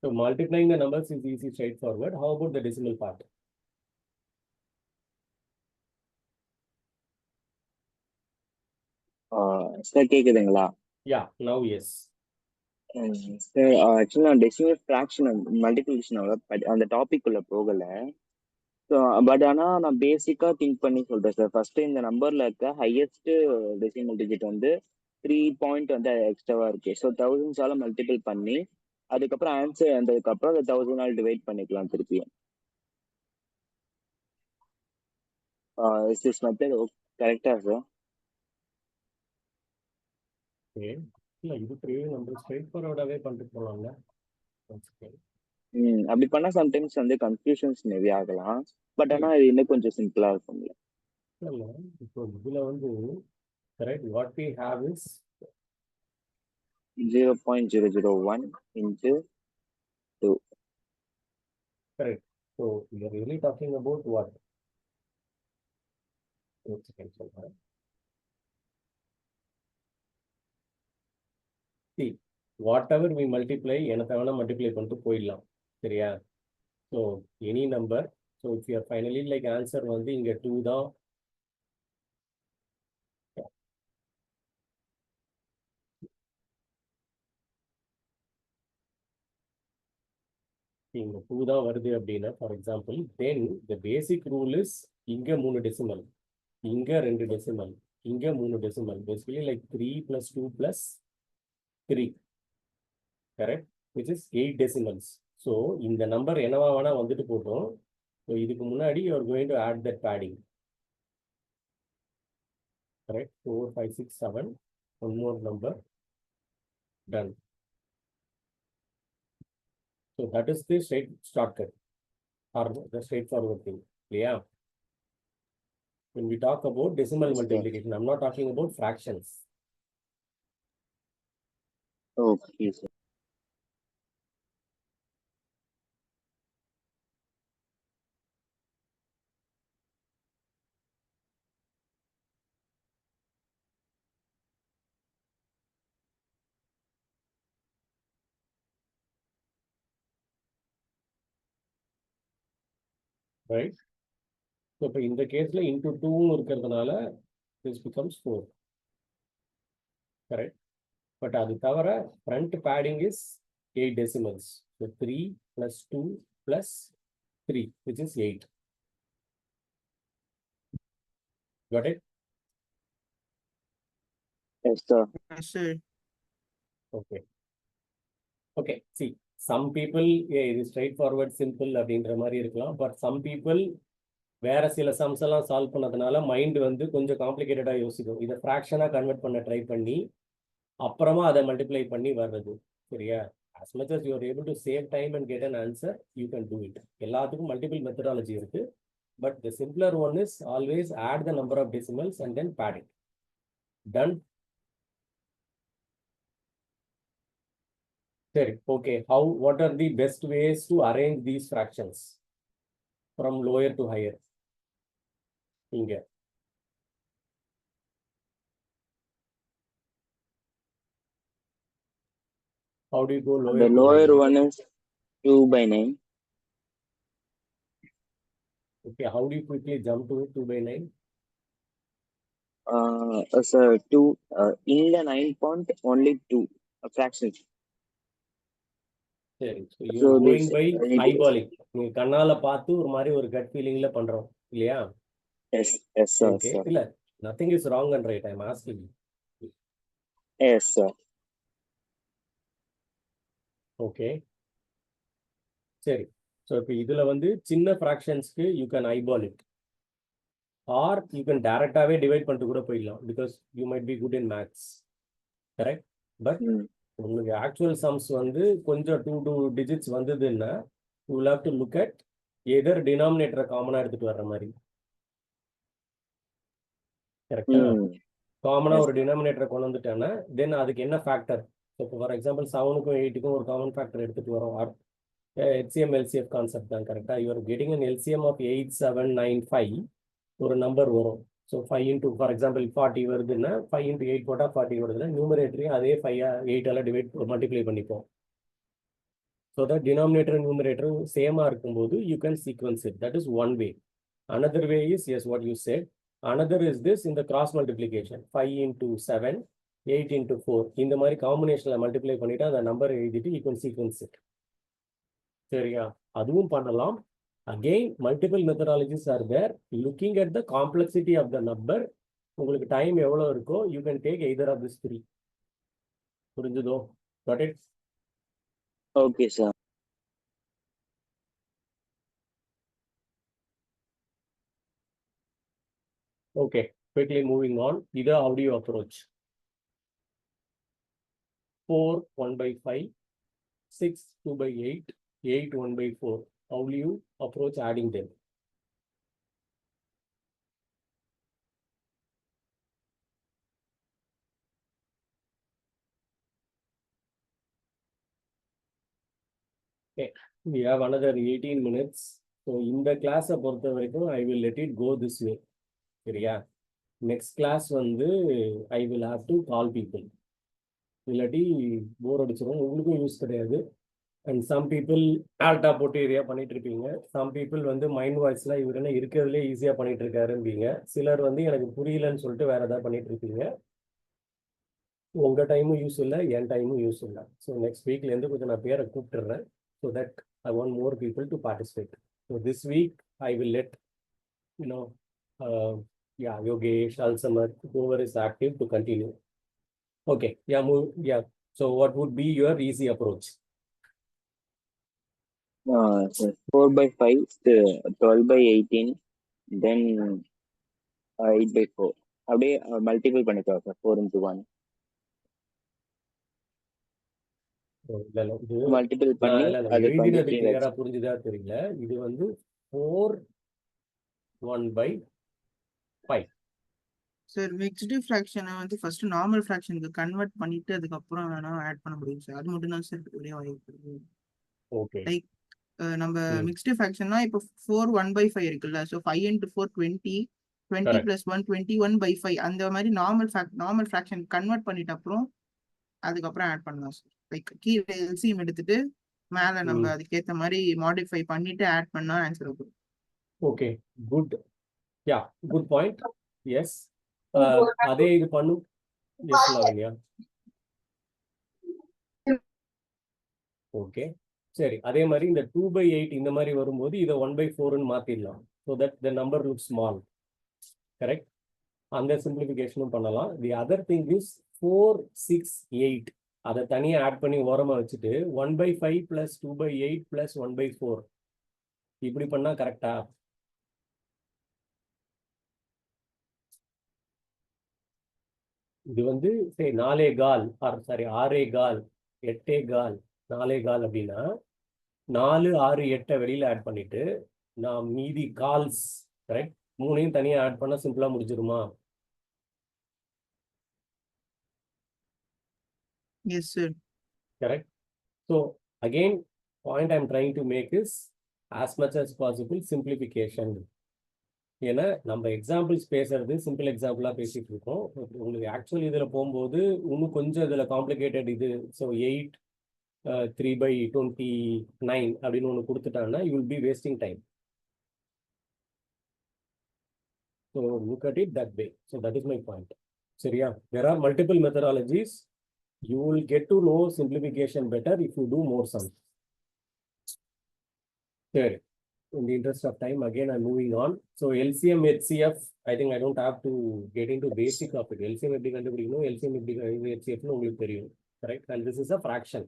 So multiplying the numbers is easy, straightforward. How about the decimal part? Sir கேக்குதுங்களா? Yeah, now yes. Sir actually நான் decimal fraction மல்டிபிளிகேஷனோட அந்த topic உள்ள போகல. So but ஆனால் நான் பேசிக்காக think பண்ணி சொல்கிறேன் சார். ஃபர்ஸ்ட் இந்த நம்பர்ல இருக்க ஹையஸ்ட் டெசிமல் டிஜிட் வந்து 3 பாயிண்ட் வந்து எக்ஸ்ட்ராவா இருக்கு. ஸோ தௌசண்ட்ஸால மல்டிபிள் பண்ணி அதுக்கப்புறம் ஆன்சர் வந்ததுக்கப்புறம் அந்த 1000 டிவைட் பண்ணிக்கலாம் திருப்பியும். இஸ் திஸ் மெத்தட் கரெக்டா சார்? Okay. இல்ல இது பெரிய நம்ம straightforward-ஆவே பண்ணிட்டு போலாம்ல. Okay. அப்படி பண்ணா சம்டைம்ஸ் வந்து கன்ஃபியூஷன்ஸ் மேபி ஆகலாம். பட் ஆனால் இது இன்னும் கொஞ்சம் சிம்பிளா இருக்கும்ல. இல்ல இப்போ இதுல வந்து correct what we have is 0.001 into 2. correct. So we are really talking about what? One second, சொல்றேன். See, whatever we multiply, எனக்கு வேணா multiply பண்ணிட்டு போயிடலாம். சரியா? So any number. So if you are finally like answer வந்து இங்க 2 தான். இங்க 2 தான் வருது அப்படின்னா for example, then the basic rule is இங்க 3 decimal, இங்க 2 decimal, இங்க 3 decimal. Basically like 3 plus 2 plus 3. Correct? Which is 8 decimals. So இந்த நம்பர் என்னவா வேணா வந்துட்டு போட்டோம். So இதுக்கு முன்னாடி you are going to add that padding. Correct? 4, 5, 6, 7. One more number. Done. So that is the straight shortcut or the straightforward thing. Yeah. When we talk about decimal multiplication, I'm not talking about fractions. Okay, sir. Right? So in the case like into 2 இருக்கிறதுனால this becomes 4. Correct? But அது தவிர front padding is 8 decimals. So 3 plus 2 plus 3, which is 8. Got it? Yes, sir. Yes, sir. Okay. Okay. See, some people, yeah, it is straightforward, simple அப்படின்ற மாதிரி இருக்கலாம். But some people வேற சில sums எல்லாம் solve பண்ணதுனால mind வந்து கொஞ்சம் காம்ப்ளிகேட்டடா யோசிக்கும். இதை ஃப்ராக்ஷனா கன்வெர்ட் பண்ண ட்ரை பண்ணி அப்புறமா அதை மல்டிப்ளை பண்ணி வர்றது. சரியா? as much as you are able to save time and get an answer, you can do it. எல்லாத்துக்கும் மல்டிபிள் மெத்தடாலஜி இருக்கு. But the simpler one is always add the number of decimals and then pad it. Done? சரி, okay. What are the best ways to arrange these fractions from lower to higher? இங்க how do you go lower The to lower higher? one is 2 by 9. Okay, how do you quickly jump to 2 by 9? Sir, 2 in the 9 point only 2 fractions. சரி, so you So are going this by eyeballing. நீங்க கண்ணால பார்த்து ஒரு மாதிரி ஒரு gut feelingல பண்றோம் இல்லையா? yes sir. Okay, Sir. இல்ல nothing is wrong and right. I'm asking you. Yes, sir. Okay. சரி, so இப்போ இதுல வந்து சின்ன fractionsக்கு you can eyeball it, or you can directly divide பண்ணிட்டு கூட போயிடலாம், because you might be good in maths. Correct? But உங்களுக்கு actual sums வந்து கொஞ்சம் 2 digits வந்ததுன்னா you will have to look at either denominator காமனா எடுத்துட்டு வர்ற மாதிரி. கரெக்டா? காமனா ஒரு டினாமினேட்டரை கொண்டு வந்துட்டேன்னா தென் அதுக்கு என்ன ஃபேக்டர்? இப்போ ஃபார் எக்ஸாம்பிள் 7க்கும் 8க்கும் ஒரு காமன் ஃபேக்டர் எடுத்துட்டு வரோம். HCM LCF கான்செப்ட் தான். கரெக்டா? You're getting an LCM of 8, 7, 9, 5 ஒரு நம்பர் வரும். ஸோ 5 into ஃபார் எக்ஸாம்பிள் 40 வருதுன்னா 5 into 8 போட்டால் 40 வருதுன்னா நியூமரேட்டரையும் அதே 5 8ஆல் டிவைட் மல்டிப்ளை பண்ணிப்போம். So that denominator and numerator same இருக்கும்போது you can sequence it. That is one way. Another way is, yes, what you said. Another is this in the cross multiplication. 5 into 7, 8 into 4. இந்த மாதிரி காம்பினேஷன்ல multiply பண்ணிட்டு அந்த number எழுதிட்டு you can sequence it. சரியா? அதுவும் பண்ணலாம். Again, multiple methodologies are there. Looking at the complexity of the number, உங்களுக்கு டைம் எவ்வளவு இருக்கோ you can take either of these three. புரிஞ்சுதோ? Got it? Okay sir. Okay, quickly moving on. Either how do you approach? 4 1 by 5, 6 2 by 8, 8 1 by 4. How do you approach adding them? Okay, we have another 18 minutes. So in the class பொறுத்த வரைக்கும் I will let it go this way. சரியா? Next class வந்து I will have to call people. இல்லாட்டி போர் அடிச்சிடும், உங்களுக்கும் use கிடையாது. And some people ஆல்டா போட்டு area பண்ணிட்டு இருப்பீங்க. சம் பீப்புள் வந்து மைண்ட் வாய்ஸ்ல இவர் என்ன இருக்கிறதுலே ஈஸியாக பண்ணிட்டு இருக்காரும்பீங்க. சிலர் வந்து எனக்கு புரியலன்னு சொல்லிட்டு வேற ஏதாவது பண்ணிட்டு இருப்பீங்க. உங்க டைமும் யூஸ் இல்லை, என் டைமும் யூஸ் இல்லை. ஸோ நெக்ஸ்ட் வீக்லேருந்து கொஞ்சம் நான் பேரை கூப்பிட்டுறேன். So that I want more people to participate. So this week I will let you know Yogesh, அல்சமர், whoever is active to continue. Okay, yeah. So what would be your easy approach? 4 by 5, 12 by 18, then 8 by 4. அப்படியே multiple பண்ணிக்கலாம் sir. 4 into 1 multiple பண்ணி அதுக்கு வந்து கிளியரா புரிஞ்சுதா தெரியல. இது வந்து 4 1 by 5. சார் மிக்ஸ்டு ஃப்ராக்ஷனை வந்து ஃபர்ஸ்ட் நார்மல் ஃப்ராக்ஷனுக்கு கன்வெர்ட் பண்ணிட்டு அதுக்கப்புறம் வேணா ஆட் பண்ண முடியும் சார். அது மட்டும் தான் சார் ஒரே வாய்ப்பு. ஓகே, லைக் நம்ம மிக்ஸ்டு ஃப்ராக்ஷன்னா இப்போ 4 1 by 5 இருக்குல்ல. ஸோ 5 into 4 20, 20 plus 1 21 by 5 அந்த மாதிரி நார்மல் ஃப்ராக்ஷன் கன்வெர்ட் பண்ணிட்ட அப்புறம் அதுக்கப்புறம் ஆட் பண்ணலாம் சார். லைக் கீழே எல்சிஎம் எடுத்துட்டு மேலே நம்ம அதுக்கேற்ற மாதிரி மாடிஃபை பண்ணிட்டு ஆட் பண்ணா ஆன்சர் வரும். Okay, good. Yeah, good point. Yes, அதே இது பண்ணும். எஸ் லாவண்யா. ஓகே, சரி. அதே மாதிரி இந்த 2 by 8 இந்த மாதிரி வரும்போது இதை 1 by 4ன்னு மாத்திடலாம். So that the number look small. Correct? அந்த சிம்பிளிஃபிகேஷனும் பண்ணலாம். தி அதர் திங் இஸ் 4 6 8 அதை தனியாக ஆட் பண்ணி ஓரமாக வச்சுட்டு 1 by 5 plus 2 by 8 plus 1 by 4 இப்படி பண்ணா கரெக்டா? இது வந்து சரி 4 கால் சாரி 6 கால் 8 கால் 4 கால் அப்படின்னா 4 6 8 வெளியில ஆட் பண்ணிட்டு நான் மீதி கால்ஸ் கரெக்ட் 3ஐயும் தனியா ஆட் பண்ணா சிம்பிளா முடிஞ்சிருமா? Yes sir. Correct. So again, point I'm trying to make is as much as possible simplification. ஏன்னா நம்ம எக்ஸாம்பிள்ஸ் பேசுறது சிம்பிள் எக்ஸாம்பிளா பேசிட்டு இருக்கோம். உங்களுக்கு ஆக்சுவலி இதுல போகும்போது இன்னும் கொஞ்சம் இதுல காம்ப்ளிகேட்டட் இது. ஸோ 8 3 by 29 அப்படின்னு ஒன்று கொடுத்துட்டாங்கன்னா you will be wasting time. So look at it that way. So that is my point. சரியா? there are multiple methodologies. You will get to know simplification better if you do more sums. Sure. In the interest of time, again, I'm moving on. So LCM, HCF, I think I don't have to get into basic of it. LCM எப்படி கண்டுபிடிக்கணும், LCM எப்படி HCF னு உங்களுக்கு தெரியும். Correct? And this is a fraction.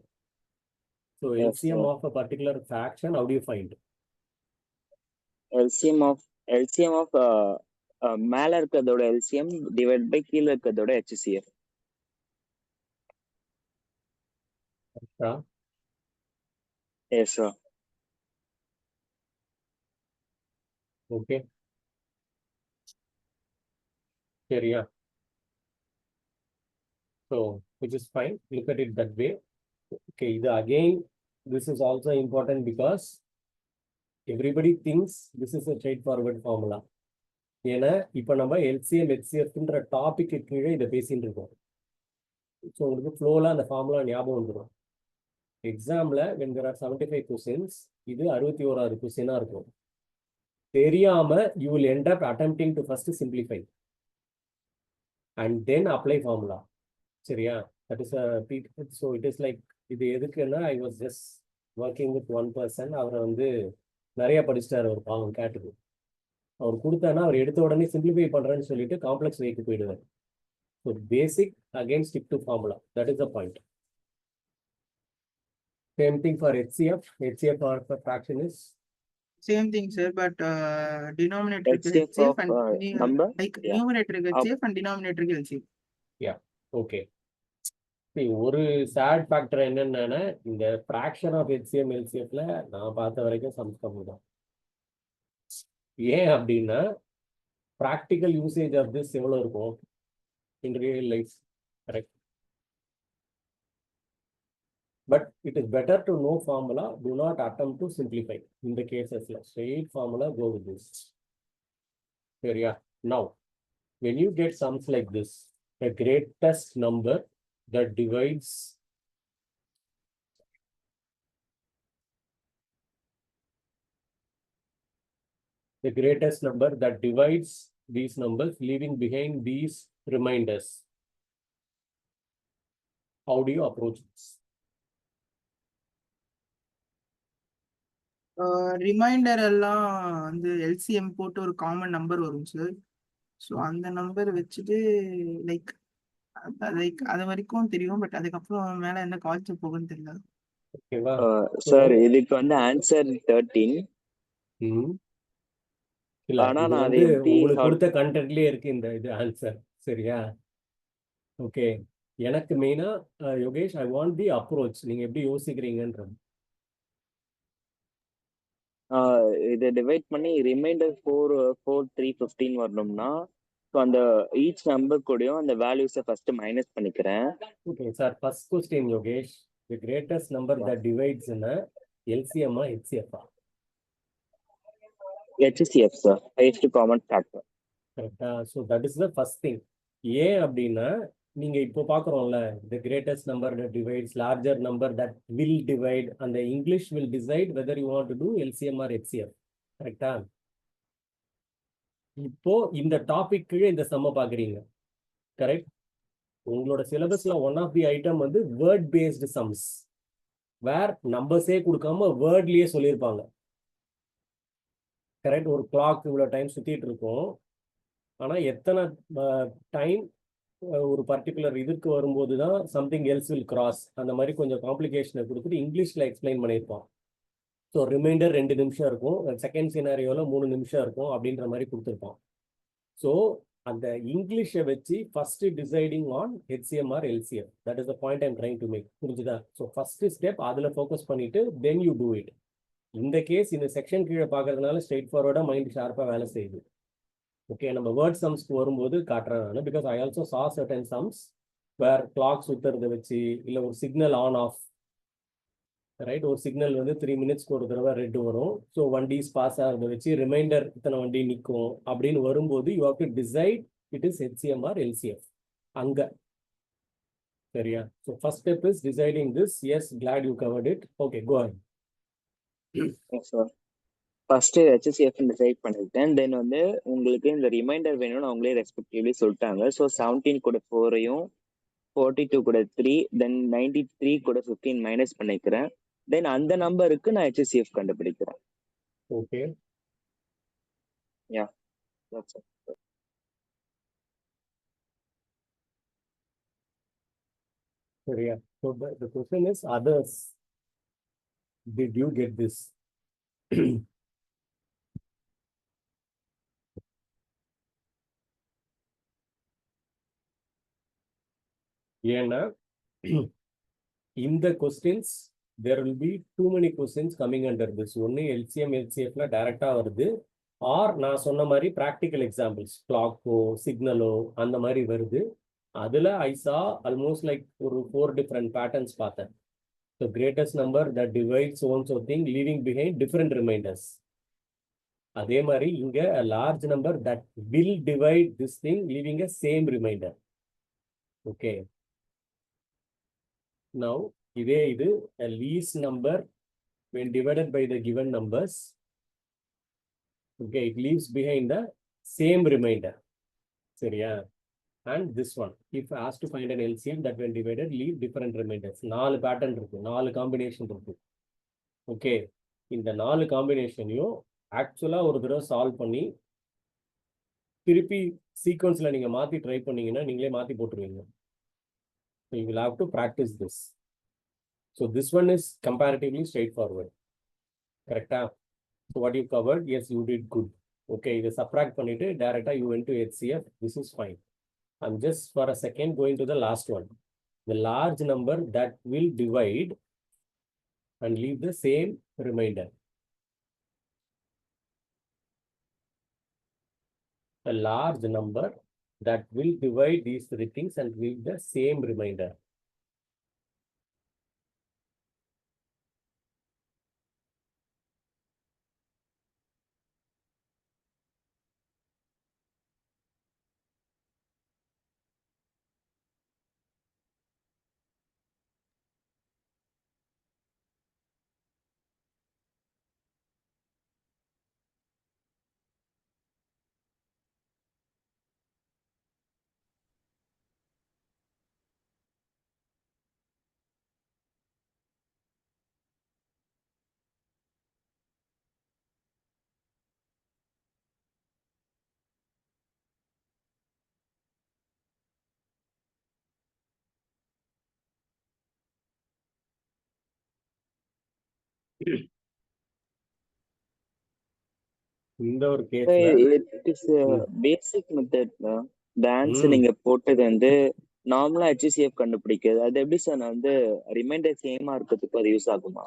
So LCM of a particular fraction, how do you find? LCM of மேல இருக்கிறதோட LCM divided by கீழ இருக்கிறதோட HCF. Yes sir. Okay. சரியா? So which is fine. Look at it that way. Okay, again, this is also important because everybody thinks this is a straightforward formula. ஏன்னா இப்போ நம்ம LCM HCFன்ற டாபிக்கு கீழே இதை பேசிட்டு இருக்கோம். ஸோ உங்களுக்கு ஃப்ளோவில் அந்த ஃபார்முலா ஞாபகம் வந்துடும். எக்ஸாம்ல when there are 75 questions, இது 61வது கொஸ்டினா இருக்கும். தெரியாம you will end up attempting to first simplify and then apply formula. சரியா? That is a so it is like இது எதுக்குன்னா I was just working with one person. அவரை வந்து நிறைய படிச்சிட்டாரு ஒரு பாவம் கேட்டுக்கு. அவர் கொடுத்தானா அவர் எடுத்த உடனே சிம்பிளிஃபை பண்றேன்னு சொல்லிட்டு காம்ப்ளெக்ஸ் வைக்கு போயிடுவார். So basic again stick to formula. That is the point. Same thing for HCF. HCF or for fraction is same thing, sir, but denominator HCF HCF of and number? like Yeah. numerator HCF and denominator LCF. yeah okay. See, ஒரு chat factor என்னன்னா இந்த fraction of HCM LCFல நான் பார்த்த வரைக்கும் sums கம்மி தான். ஏன் அப்படின்னா ப்ராக்டிக்கல் யூசேஜ் ஆஃப் திஸ் எவ்வளோ இருக்கும் இன் real life, correct? But it is better to know formula. Do not attempt to simplify. In the cases, straight formula, go with this. Here, yeah. Now, when you get sums like this, the greatest number that divides these numbers, leaving behind these reminders. How do you approach this? Remainder எல்லாம் வந்து LCM போட்டு ஒரு common number வரும் sir. So அந்த number வச்சுட்டு like அது வரைக்கும் தெரியும், பட் அதுக்கப்புறம் மேல என்ன கால்ஸ் போகுன்னு தெரியல. ஓகேவா சார் இதுக்கு வந்து ஆன்சர் 13. இல்ல ஆனா இது நான் அதை வந்து எப்படி உங்களுக்கு கொடுத்த கண்டென்ட்லயே இருக்கு இந்த இது ஆன்சர். சரியா? ஓகே. எனக்கு மெயினா Yogesh, I want the approach. நீங்க எப்படி யோசிக்கிறீங்கன்றது. இதை டிவைட் பண்ணி ரிமைண்டர் 4 4 3 15 வரணும்னா ஸோ அந்த ஈச் நம்பர் கூடயும் அந்த வேல்யூஸை ஃபர்ஸ்ட் மைனஸ் பண்ணிக்கிறேன். Okay sir, first question Yogesh, the greatest number that divides in LCM ஆ HCF ஆ? HCF sir, highest common factor. கரெக்டா? So that is the first thing. ஏன் அப்படின்னா நீங்க இப்போ பாக்குறோம்ல, the greatest number that divides, larger number that will divide, அந்த English will decide whether you want to do LCM or HCF. கரெக்டா? இப்போ இந்த டாபிக் கீழே இந்த சம்ம பாக்குறீங்க, கரெக்ட்? உங்களோட சிலபஸ்ல ஒன் ஆஃப் தி ஐட்டம் வந்து வேர்ட் பேஸ்டு சம்ஸ், வேர் நம்பர்ஸே கொடுக்காம வேர்ட்லயே சொல்லியிருப்பாங்க. கரெக்ட்? ஒரு கிளாக் இவ்வளோ டைம் சுத்திட்டு இருக்கும், ஆனா எத்தனை டைம் ஒரு பர்டிகுலர் இதுக்கு வரும்போது தான் சம்திங் எல்ஸ் வில் கிராஸ், அந்த மாதிரி கொஞ்சம் காம்ப்ளிகேஷனை கொடுத்துட்டு இங்கிலீஷ்ல எக்ஸ்பிளைன் பண்ணியிருப்பான். ஸோ ரிமைண்டர் 2 நிமிஷம் இருக்கும், செகண்ட் சினாரியோவில் 3 நிமிஷம் இருக்கும் அப்படின்ற மாதிரி கொடுத்துருப்பான். ஸோ அந்த இங்கிலீஷை வச்சு first deciding on HCM or LCM, that is the point I'm trying to make. புரிஞ்சுதா? ஸோ ஃபர்ஸ்ட் ஸ்டெப் அதில் ஃபோக்கஸ் பண்ணிட்டு தென் யூ டூ இட். இந்த கேஸ் இந்த செக்ஷன் கீழே பார்க்கறதுனால ஸ்ட்ரெயிட் ஃபார்வர்டாக மைண்ட் ஷார்ப்பாக வேலை செய்யுது. ஓகே, நம்ம வேர்ட் சம்ஸ்க்கு வரும்போது காட்டுறேன் நான். Because I also saw certain sums where clock சுத்துறதை வச்சு, இல்லை ஒரு சிக்னல் ஆன் ஆஃப், ரைட்? ஒரு சிக்னல் வந்து 3 மினிட்ஸ்க்கு ஒரு தடவை ரெட் வரும். ஸோ வண்டிஸ் பாஸ் ஆகிறத வச்சு ரிமைண்டர் இத்தனை வண்டி நிற்கும் அப்படின்னு வரும்போது you have to decide it is HCM or LCF அங்க. சரியா? So first step is deciding this. Yes, glad you covered it. Okay, go ahead. First HCF decide பண்ணிட்டேன். தென் வந்து உங்களுக்கு இந்த ரிமைண்டர் வேணும்னு அவங்களே ரெஸ்பெக்டிவ்லி சொல்லிட்டாங்க. ஸோ 17 கூட 4ஐயும் 42 கூட 3 தென் 93 கூட 15 மைனஸ் பண்ணிக்கிறேன். தென் அந்த நம்பருக்கு நான் HCF கண்டுபிடிக்கிறேன். Okay, yeah, that's it. சரியா? So the question is others. Did you get this? ஏன்னா இந்த questions there will be too many questions coming under this. ஒன்று LCM LCFல டைரக்டா வருது, ஆர் நான் சொன்ன மாதிரி ப்ராக்டிக்கல் எக்ஸாம்பிள்ஸ், கிளாக்கோ சிக்னலோ அந்த மாதிரி வருது. அதுல ஐ சா ஆல்மோஸ்ட் லைக் ஒரு 4 டிஃப்ரெண்ட் பேட்டர்ன்ஸ் பார்த்தேன். So greatest number that divides own so thing leaving behind different remainders. அதே மாதிரி இங்க large number that will divide this thing leaving a same remainder. Okay, now இதே இது a least number when divided by the given numbers, okay, it leaves behind the same remainder. சரியா? And this one, if asked to find an LCM that when divided leave different remainders. 4 pattern இருக்கு, 4 combination இருக்கு. Okay, இந்த 4 காம்பினேஷனையும் ஆக்சுவலா ஒரு தடவை solve பண்ணி திருப்பி சீக்வன்ஸ்ல நீங்க மாத்தி ட்ரை பண்ணீங்கன்னா நீங்களே மாத்தி போட்டுருவீங்க. So you will have to practice this. So this one is comparatively straightforward. Correct? So what you covered, yes, you did good. Okay, இதை subtract பண்ணிட்டு directly you went to HCF. This is fine. I'm just for a second going to the last one. The large number that will divide and leave the same remainder. A large number that will divide these 3 things and leave the same remainder. இந்த ஒரு கேஸ்ல it is a basic method. The answer நீங்க போட்டது வந்து நார்மலா HCF கண்டுபிடிக்கிறது. அது எப்படி சார் நான் வந்து ரிமைண்டர் சேமா இருக்கிறதுக்கு அது யூஸ் ஆகுமா?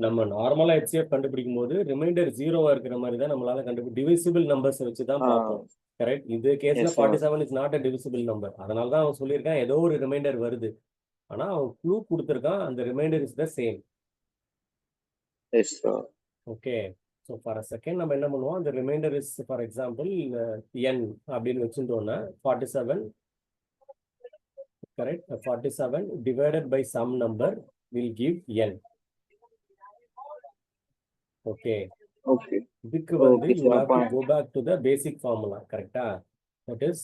நம்ம நார்மலா HCF கண்டுபிடிக்கும் போது ரிமைண்டர் 0வா இருக்கிற மாதிரி தான் நம்மளால டிவிசிபிள் நம்பர்ஸ் வச்சு தான் பார்ப்போம். கரெக்ட்? இது கேஸ்ல 47 is not a divisible number. அதனால தான் அவன் சொல்லியிருக்கான் ஏதோ ஒரு ரிமைண்டர் வருது. ஆனா அவன் க்ளூ கொடுத்துருக்கான், அந்த remainder is the same. Yes sir. Okay, so for a second நம்ம என்ன பண்ணுவோம், அந்த remainder is for example n அப்படின்னு வச்சுட்டோம்னா 47, correct? 47 divided by some number will give n. Okay, okay, இதுக்கு வந்து you have to go back to the basic formula. கரெக்டா? that is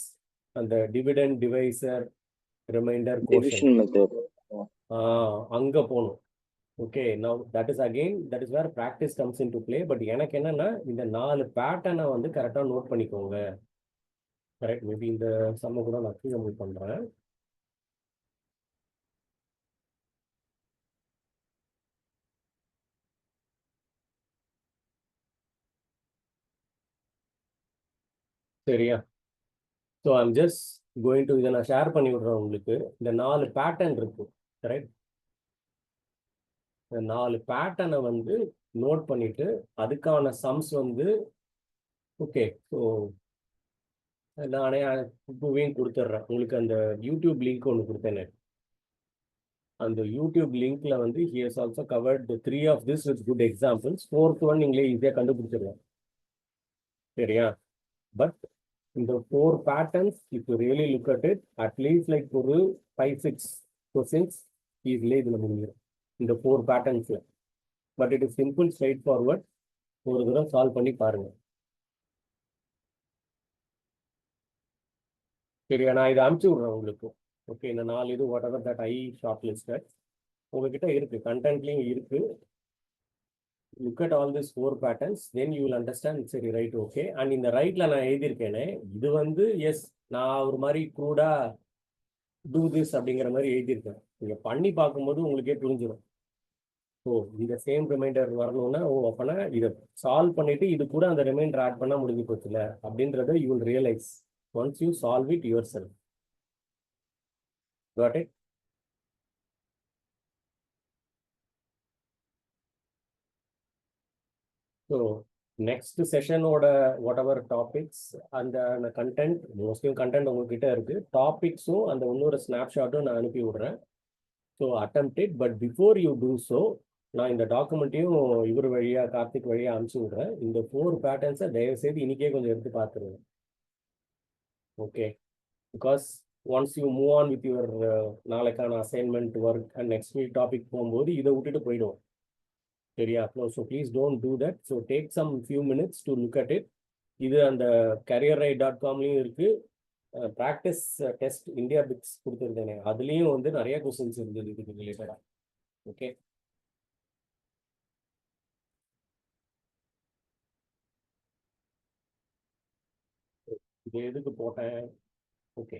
அந்த dividend divisor remainder division method. அங்க போகணும். Okay, now that is again that is where practice comes into play. But எனக்கு என்னன்னா இந்த 4 பேட்டர்னை வந்து கரெக்டாக நோட் பண்ணிக்கோங்க. கரெக்ட்? மேபி இந்த சம்ம கூட நான் கீழே மூவ் பண்றேன். சரியா? So I'm just going to இதை நான் ஷேர் பண்ணி விடுறேன் உங்களுக்கு. இந்த 4 பேட்டர்ன் இருக்கு. கரெக்ட்? இந்த 4 பேட்டர்னை வந்து நோட் பண்ணிட்டு அதுக்கான சம்ஸ் வந்து ஓகே, ஸோ நானே இப்போவையும் கொடுத்துட்றேன் உங்களுக்கு. அந்த யூடியூப் லிங்க் ஒன்று கொடுத்தேனே, அந்த யூடியூப் லிங்க்ல வந்து he has also covered the 3 of this with good examples. 4th one நீங்களே ஈஸியாக கண்டுபிடிச்சிடலாம். சரியா? பட் இந்த 4 patterns, if you really look at it, at least like ஒரு 5-6 questions ஈஸிலே இதில் முடிஞ்சிடும் இந்த 4 பேட்டர்ன்ஸ்ல. But it is simple, straightforward. ஒரு தடவை சால்வ் பண்ணி பாருங்க. சரியா? நான் இதை அனுப்பிச்சி விட்றேன் உங்களுக்கு. ஓகே, இந்த 4 இது what ever that I short listed உங்ககிட்ட இருக்கு, கண்டென்ட்லையும் இருக்கு. look at all these 4 patterns, then you will understand. சரி, ரைட், ஓகே. அண்ட் இந்த ரைட்ல நான் எழுதியிருக்கேனே, இது வந்து எஸ் நான் ஒரு மாதிரி க்ரூடா டூ திஸ் அப்படிங்கிற மாதிரி எழுதியிருக்கேன். நீங்க பண்ணி பார்க்கும்போது உங்களுக்கே புரிஞ்சிடும். ஓ, இந்த சேம் ரிமைண்டர் வரணும்னா அப்பனா இதை சால்வ் பண்ணிட்டு இது கூட அந்த ரிமைண்டர் ஆட் பண்ணா முடிஞ்சு போச்சுல அப்படின்றத you will realise once you solve it yourself. Got it? So next செஷனோட வாட் எவர் டாபிக்ஸ் அந்த கண்டென்ட், மோஸ்ட்லி கண்டென்ட் உங்ககிட்ட இருக்கு. டாபிக்ஸும் அந்த இன்னொரு ஸ்னாப்ஷாட்டும் நான் அனுப்பி விடுறேன். So attempt it, but before you do so நான் இந்த டாக்குமெண்ட்டையும் இவர் வழியாக கார்த்திக் வழியாக அனுப்பிச்சி விட்றேன். இந்த 4 பேட்டர்ன்ஸை தயவுசெய்து இன்னைக்கே கொஞ்சம் எடுத்து பார்த்துருங்க. Okay, because once you move on with your நாளைக்கான assignment work and next week topic போகும்போது இதை விட்டுட்டு போயிடும். சரியா? So please don't do that. So take some few minutes to look at it. இது அந்த careerride.com-லையும் இருக்கு. ப்ராக்டிஸ் டெஸ்ட் இந்தியா பிக்ஸ் கொடுத்துருந்தேனே அதுலேயும் வந்து நிறைய கொஸ்டின்ஸ் இருந்தது இதுக்கு ரிலேட்டடாக. ஓகே, இது எதுக்கு போட்டேன்? Okay,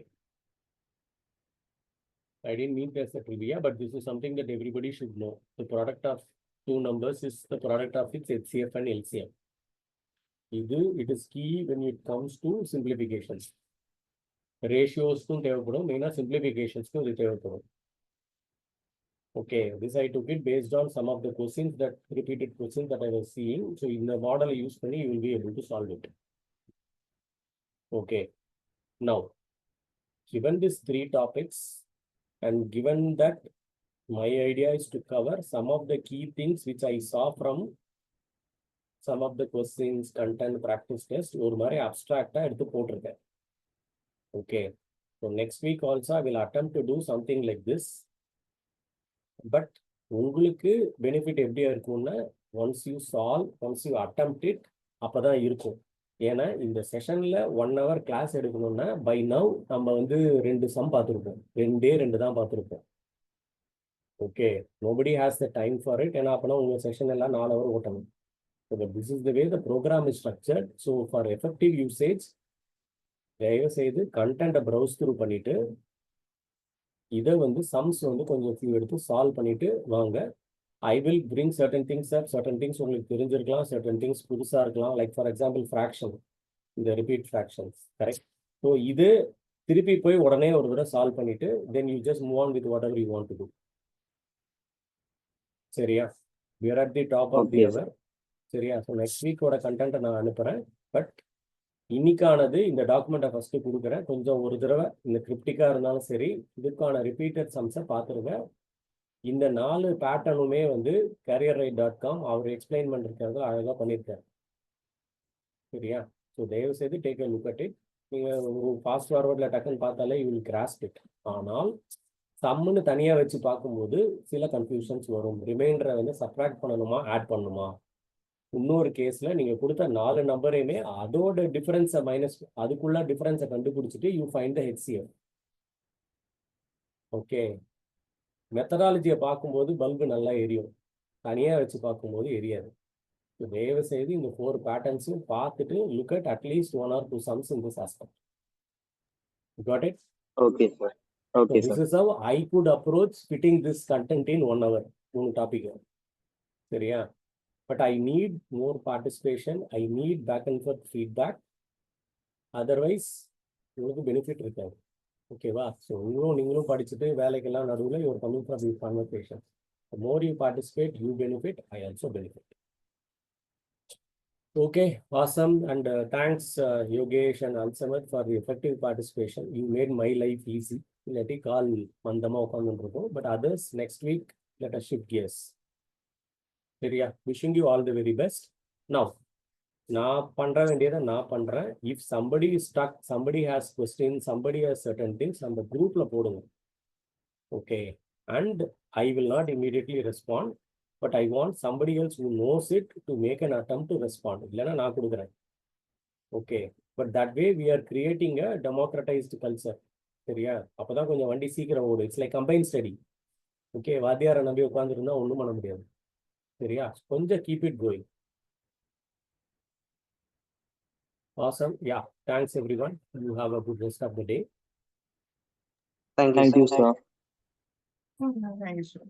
I didn't mean as a trivia, but this is something that everybody should know. The product of two numbers is the product of its HCF and LCM. It is key when it comes to simplifications. Ratios-க்கும் தேவைப்படும், மெயினாக simplifications-க்கும் இது தேவைப்படும். Okay, this I took it based on some of the questions that repeated questions that I was seeing. So in the model I use பண்ணி you will be able to solve it. Okay, now given these three topics and given that my idea is to cover some of the key things which I saw from some of the questions, content, practice test, ஒரு மாதிரி abstract-ஆ எடுத்து போட்டிருக்கேன். Okay, so next week also I will attempt to do something like this. But உங்களுக்கு benefit எப்படியா இருக்கும்னா once you solve, once you attempt it, அப்போதான் இருக்கும். ஏன்னா இந்த செஷனில் 1 hour கிளாஸ் எடுக்கணும்னா பை நவ் நம்ம வந்து 2 சம் பார்த்துருப்போம், 2 தான் பார்த்துருப்போம். Okay, nobody has the time for it. ஏன்னா அப்போனா உங்கள் செஷன் எல்லாம் 4 hour ஓட்டணும். So but this is the way the program is structured. So for effective usage தயவு செய்து கண்டென்ட்டை ப்ரௌஸ் த்ரூ பண்ணிவிட்டு இதை வந்து சம்ஸ் வந்து கொஞ்சம் ஃபியூ எடுத்து சால்வ் பண்ணிட்டு வாங்க. I will bring certain things up. Certain things உங்களுக்கு தெரிஞ்சிருக்கலாம், சர்டன் திங்ஸ் புதுசாக இருக்கலாம். லைக் ஃபார் எக்ஸாம்பிள் ஃப்ராக்ஷன், இந்த ரிப்பீட் ஃப்ராக்ஷன்ஸ், கரெக்ட்? ஸோ இது திருப்பி போய் உடனே ஒரு தடவை சால்வ் பண்ணிட்டு then you just move on with whatever you want to do. சரியா? we are at the top of the hour. சரியா? ஸோ நெக்ஸ்ட் வீக்கோட கண்டென்ட்டை நான் அனுப்புகிறேன். பட் இன்னைக்கானது இந்த டாக்குமெண்ட்டை ஃபஸ்ட்டு கொடுக்குறேன். கொஞ்சம் ஒரு தடவை இந்த கிரிப்டிக்காக இருந்தாலும் சரி இதுக்கான ரிப்பீட்டட் சம்ஸை பார்த்துருங்க. இந்த 4 பேட்டர்னுமே வந்து careerride.com அவர் எக்ஸ்பிளைன் பண்ணிருக்கிறது அழகாக பண்ணியிருக்காரு. சரியா? ஸோ தயவு செய்து take a look at it. நீங்கள் ஒரு ஃபாஸ்ட் ஃபார்வர்டில் டக்குன்னு பார்த்தாலே யூ வில் கிராஸ்ப் இட். ஆனால் சம்முன்னு தனியாக வச்சு பார்க்கும்போது சில கன்ஃபியூஷன்ஸ் வரும். ரிமைண்டரை வந்து சப்ராக்ட் பண்ணணுமா, ஆட் பண்ணணுமா? இன்னொரு கேஸில் நீங்கள் கொடுத்த 4 நம்பரையுமே அதோட டிஃபரன்ஸை மைனஸ், அதுக்குள்ள டிஃபரன்ஸை கண்டுபிடிச்சிட்டு you find the HCF. Okay, மெத்தடாலஜியை பார்க்கும்போது பல்பு நல்லா எரியும், தனியாக வச்சு பார்க்கும்போது எரியாது. தயவு செய்து இந்த 4 பேட்டர்ன்ஸையும் பார்த்துட்டு look at at least 1 or 2 sums in this aspect. You got it? Okay, sir. Okay, so this sir. is how I could approach fitting this content in 1 hour. 3 topic. சரியா? But I need more participation. I need back and forth feedback. Otherwise, உங்களுக்கு benefit இருக்காது. ஓகேவா? So நீங்களும் படிச்சுட்டு வேலைக்கெல்லாம் நடுவில் you're coming from your conversation. The more you participate, you benefit. I also benefit. Okay, awesome. And thanks Yogesh and Alsamat for the effective participation. You made my life easy. இல்லாட்டி கால் மந்தமாக உட்காந்துருக்கோம். But others, next week, let us shift gears. சரியா? Wishing you all the very best. Now, நான் பண்ணுற வேண்டியதை நான் பண்ணுறேன். If somebody is stuck, somebody has questions, somebody has certain things, அந்த குரூப்பில் போடுங்க. Okay, and I will not immediately respond, but I want somebody else who knows it to make an attempt to respond. இல்லைன்னா நான் கொடுக்குறேன். Okay, but that way we are creating a democratized culture. சரியா? அப்போ தான் கொஞ்சம் வண்டி சீக்கிரம் ஓடும். It's like combine study. Okay, வாத்தியாரை நம்பி உட்காந்துருந்தா ஒன்றும் பண்ண முடியாது. சரியா? கொஞ்சம் keep it going. Awesome. Yeah. Thanks everyone. You have a good rest of the day. Thank you, Thank you, sir. sir. Thank you, sir.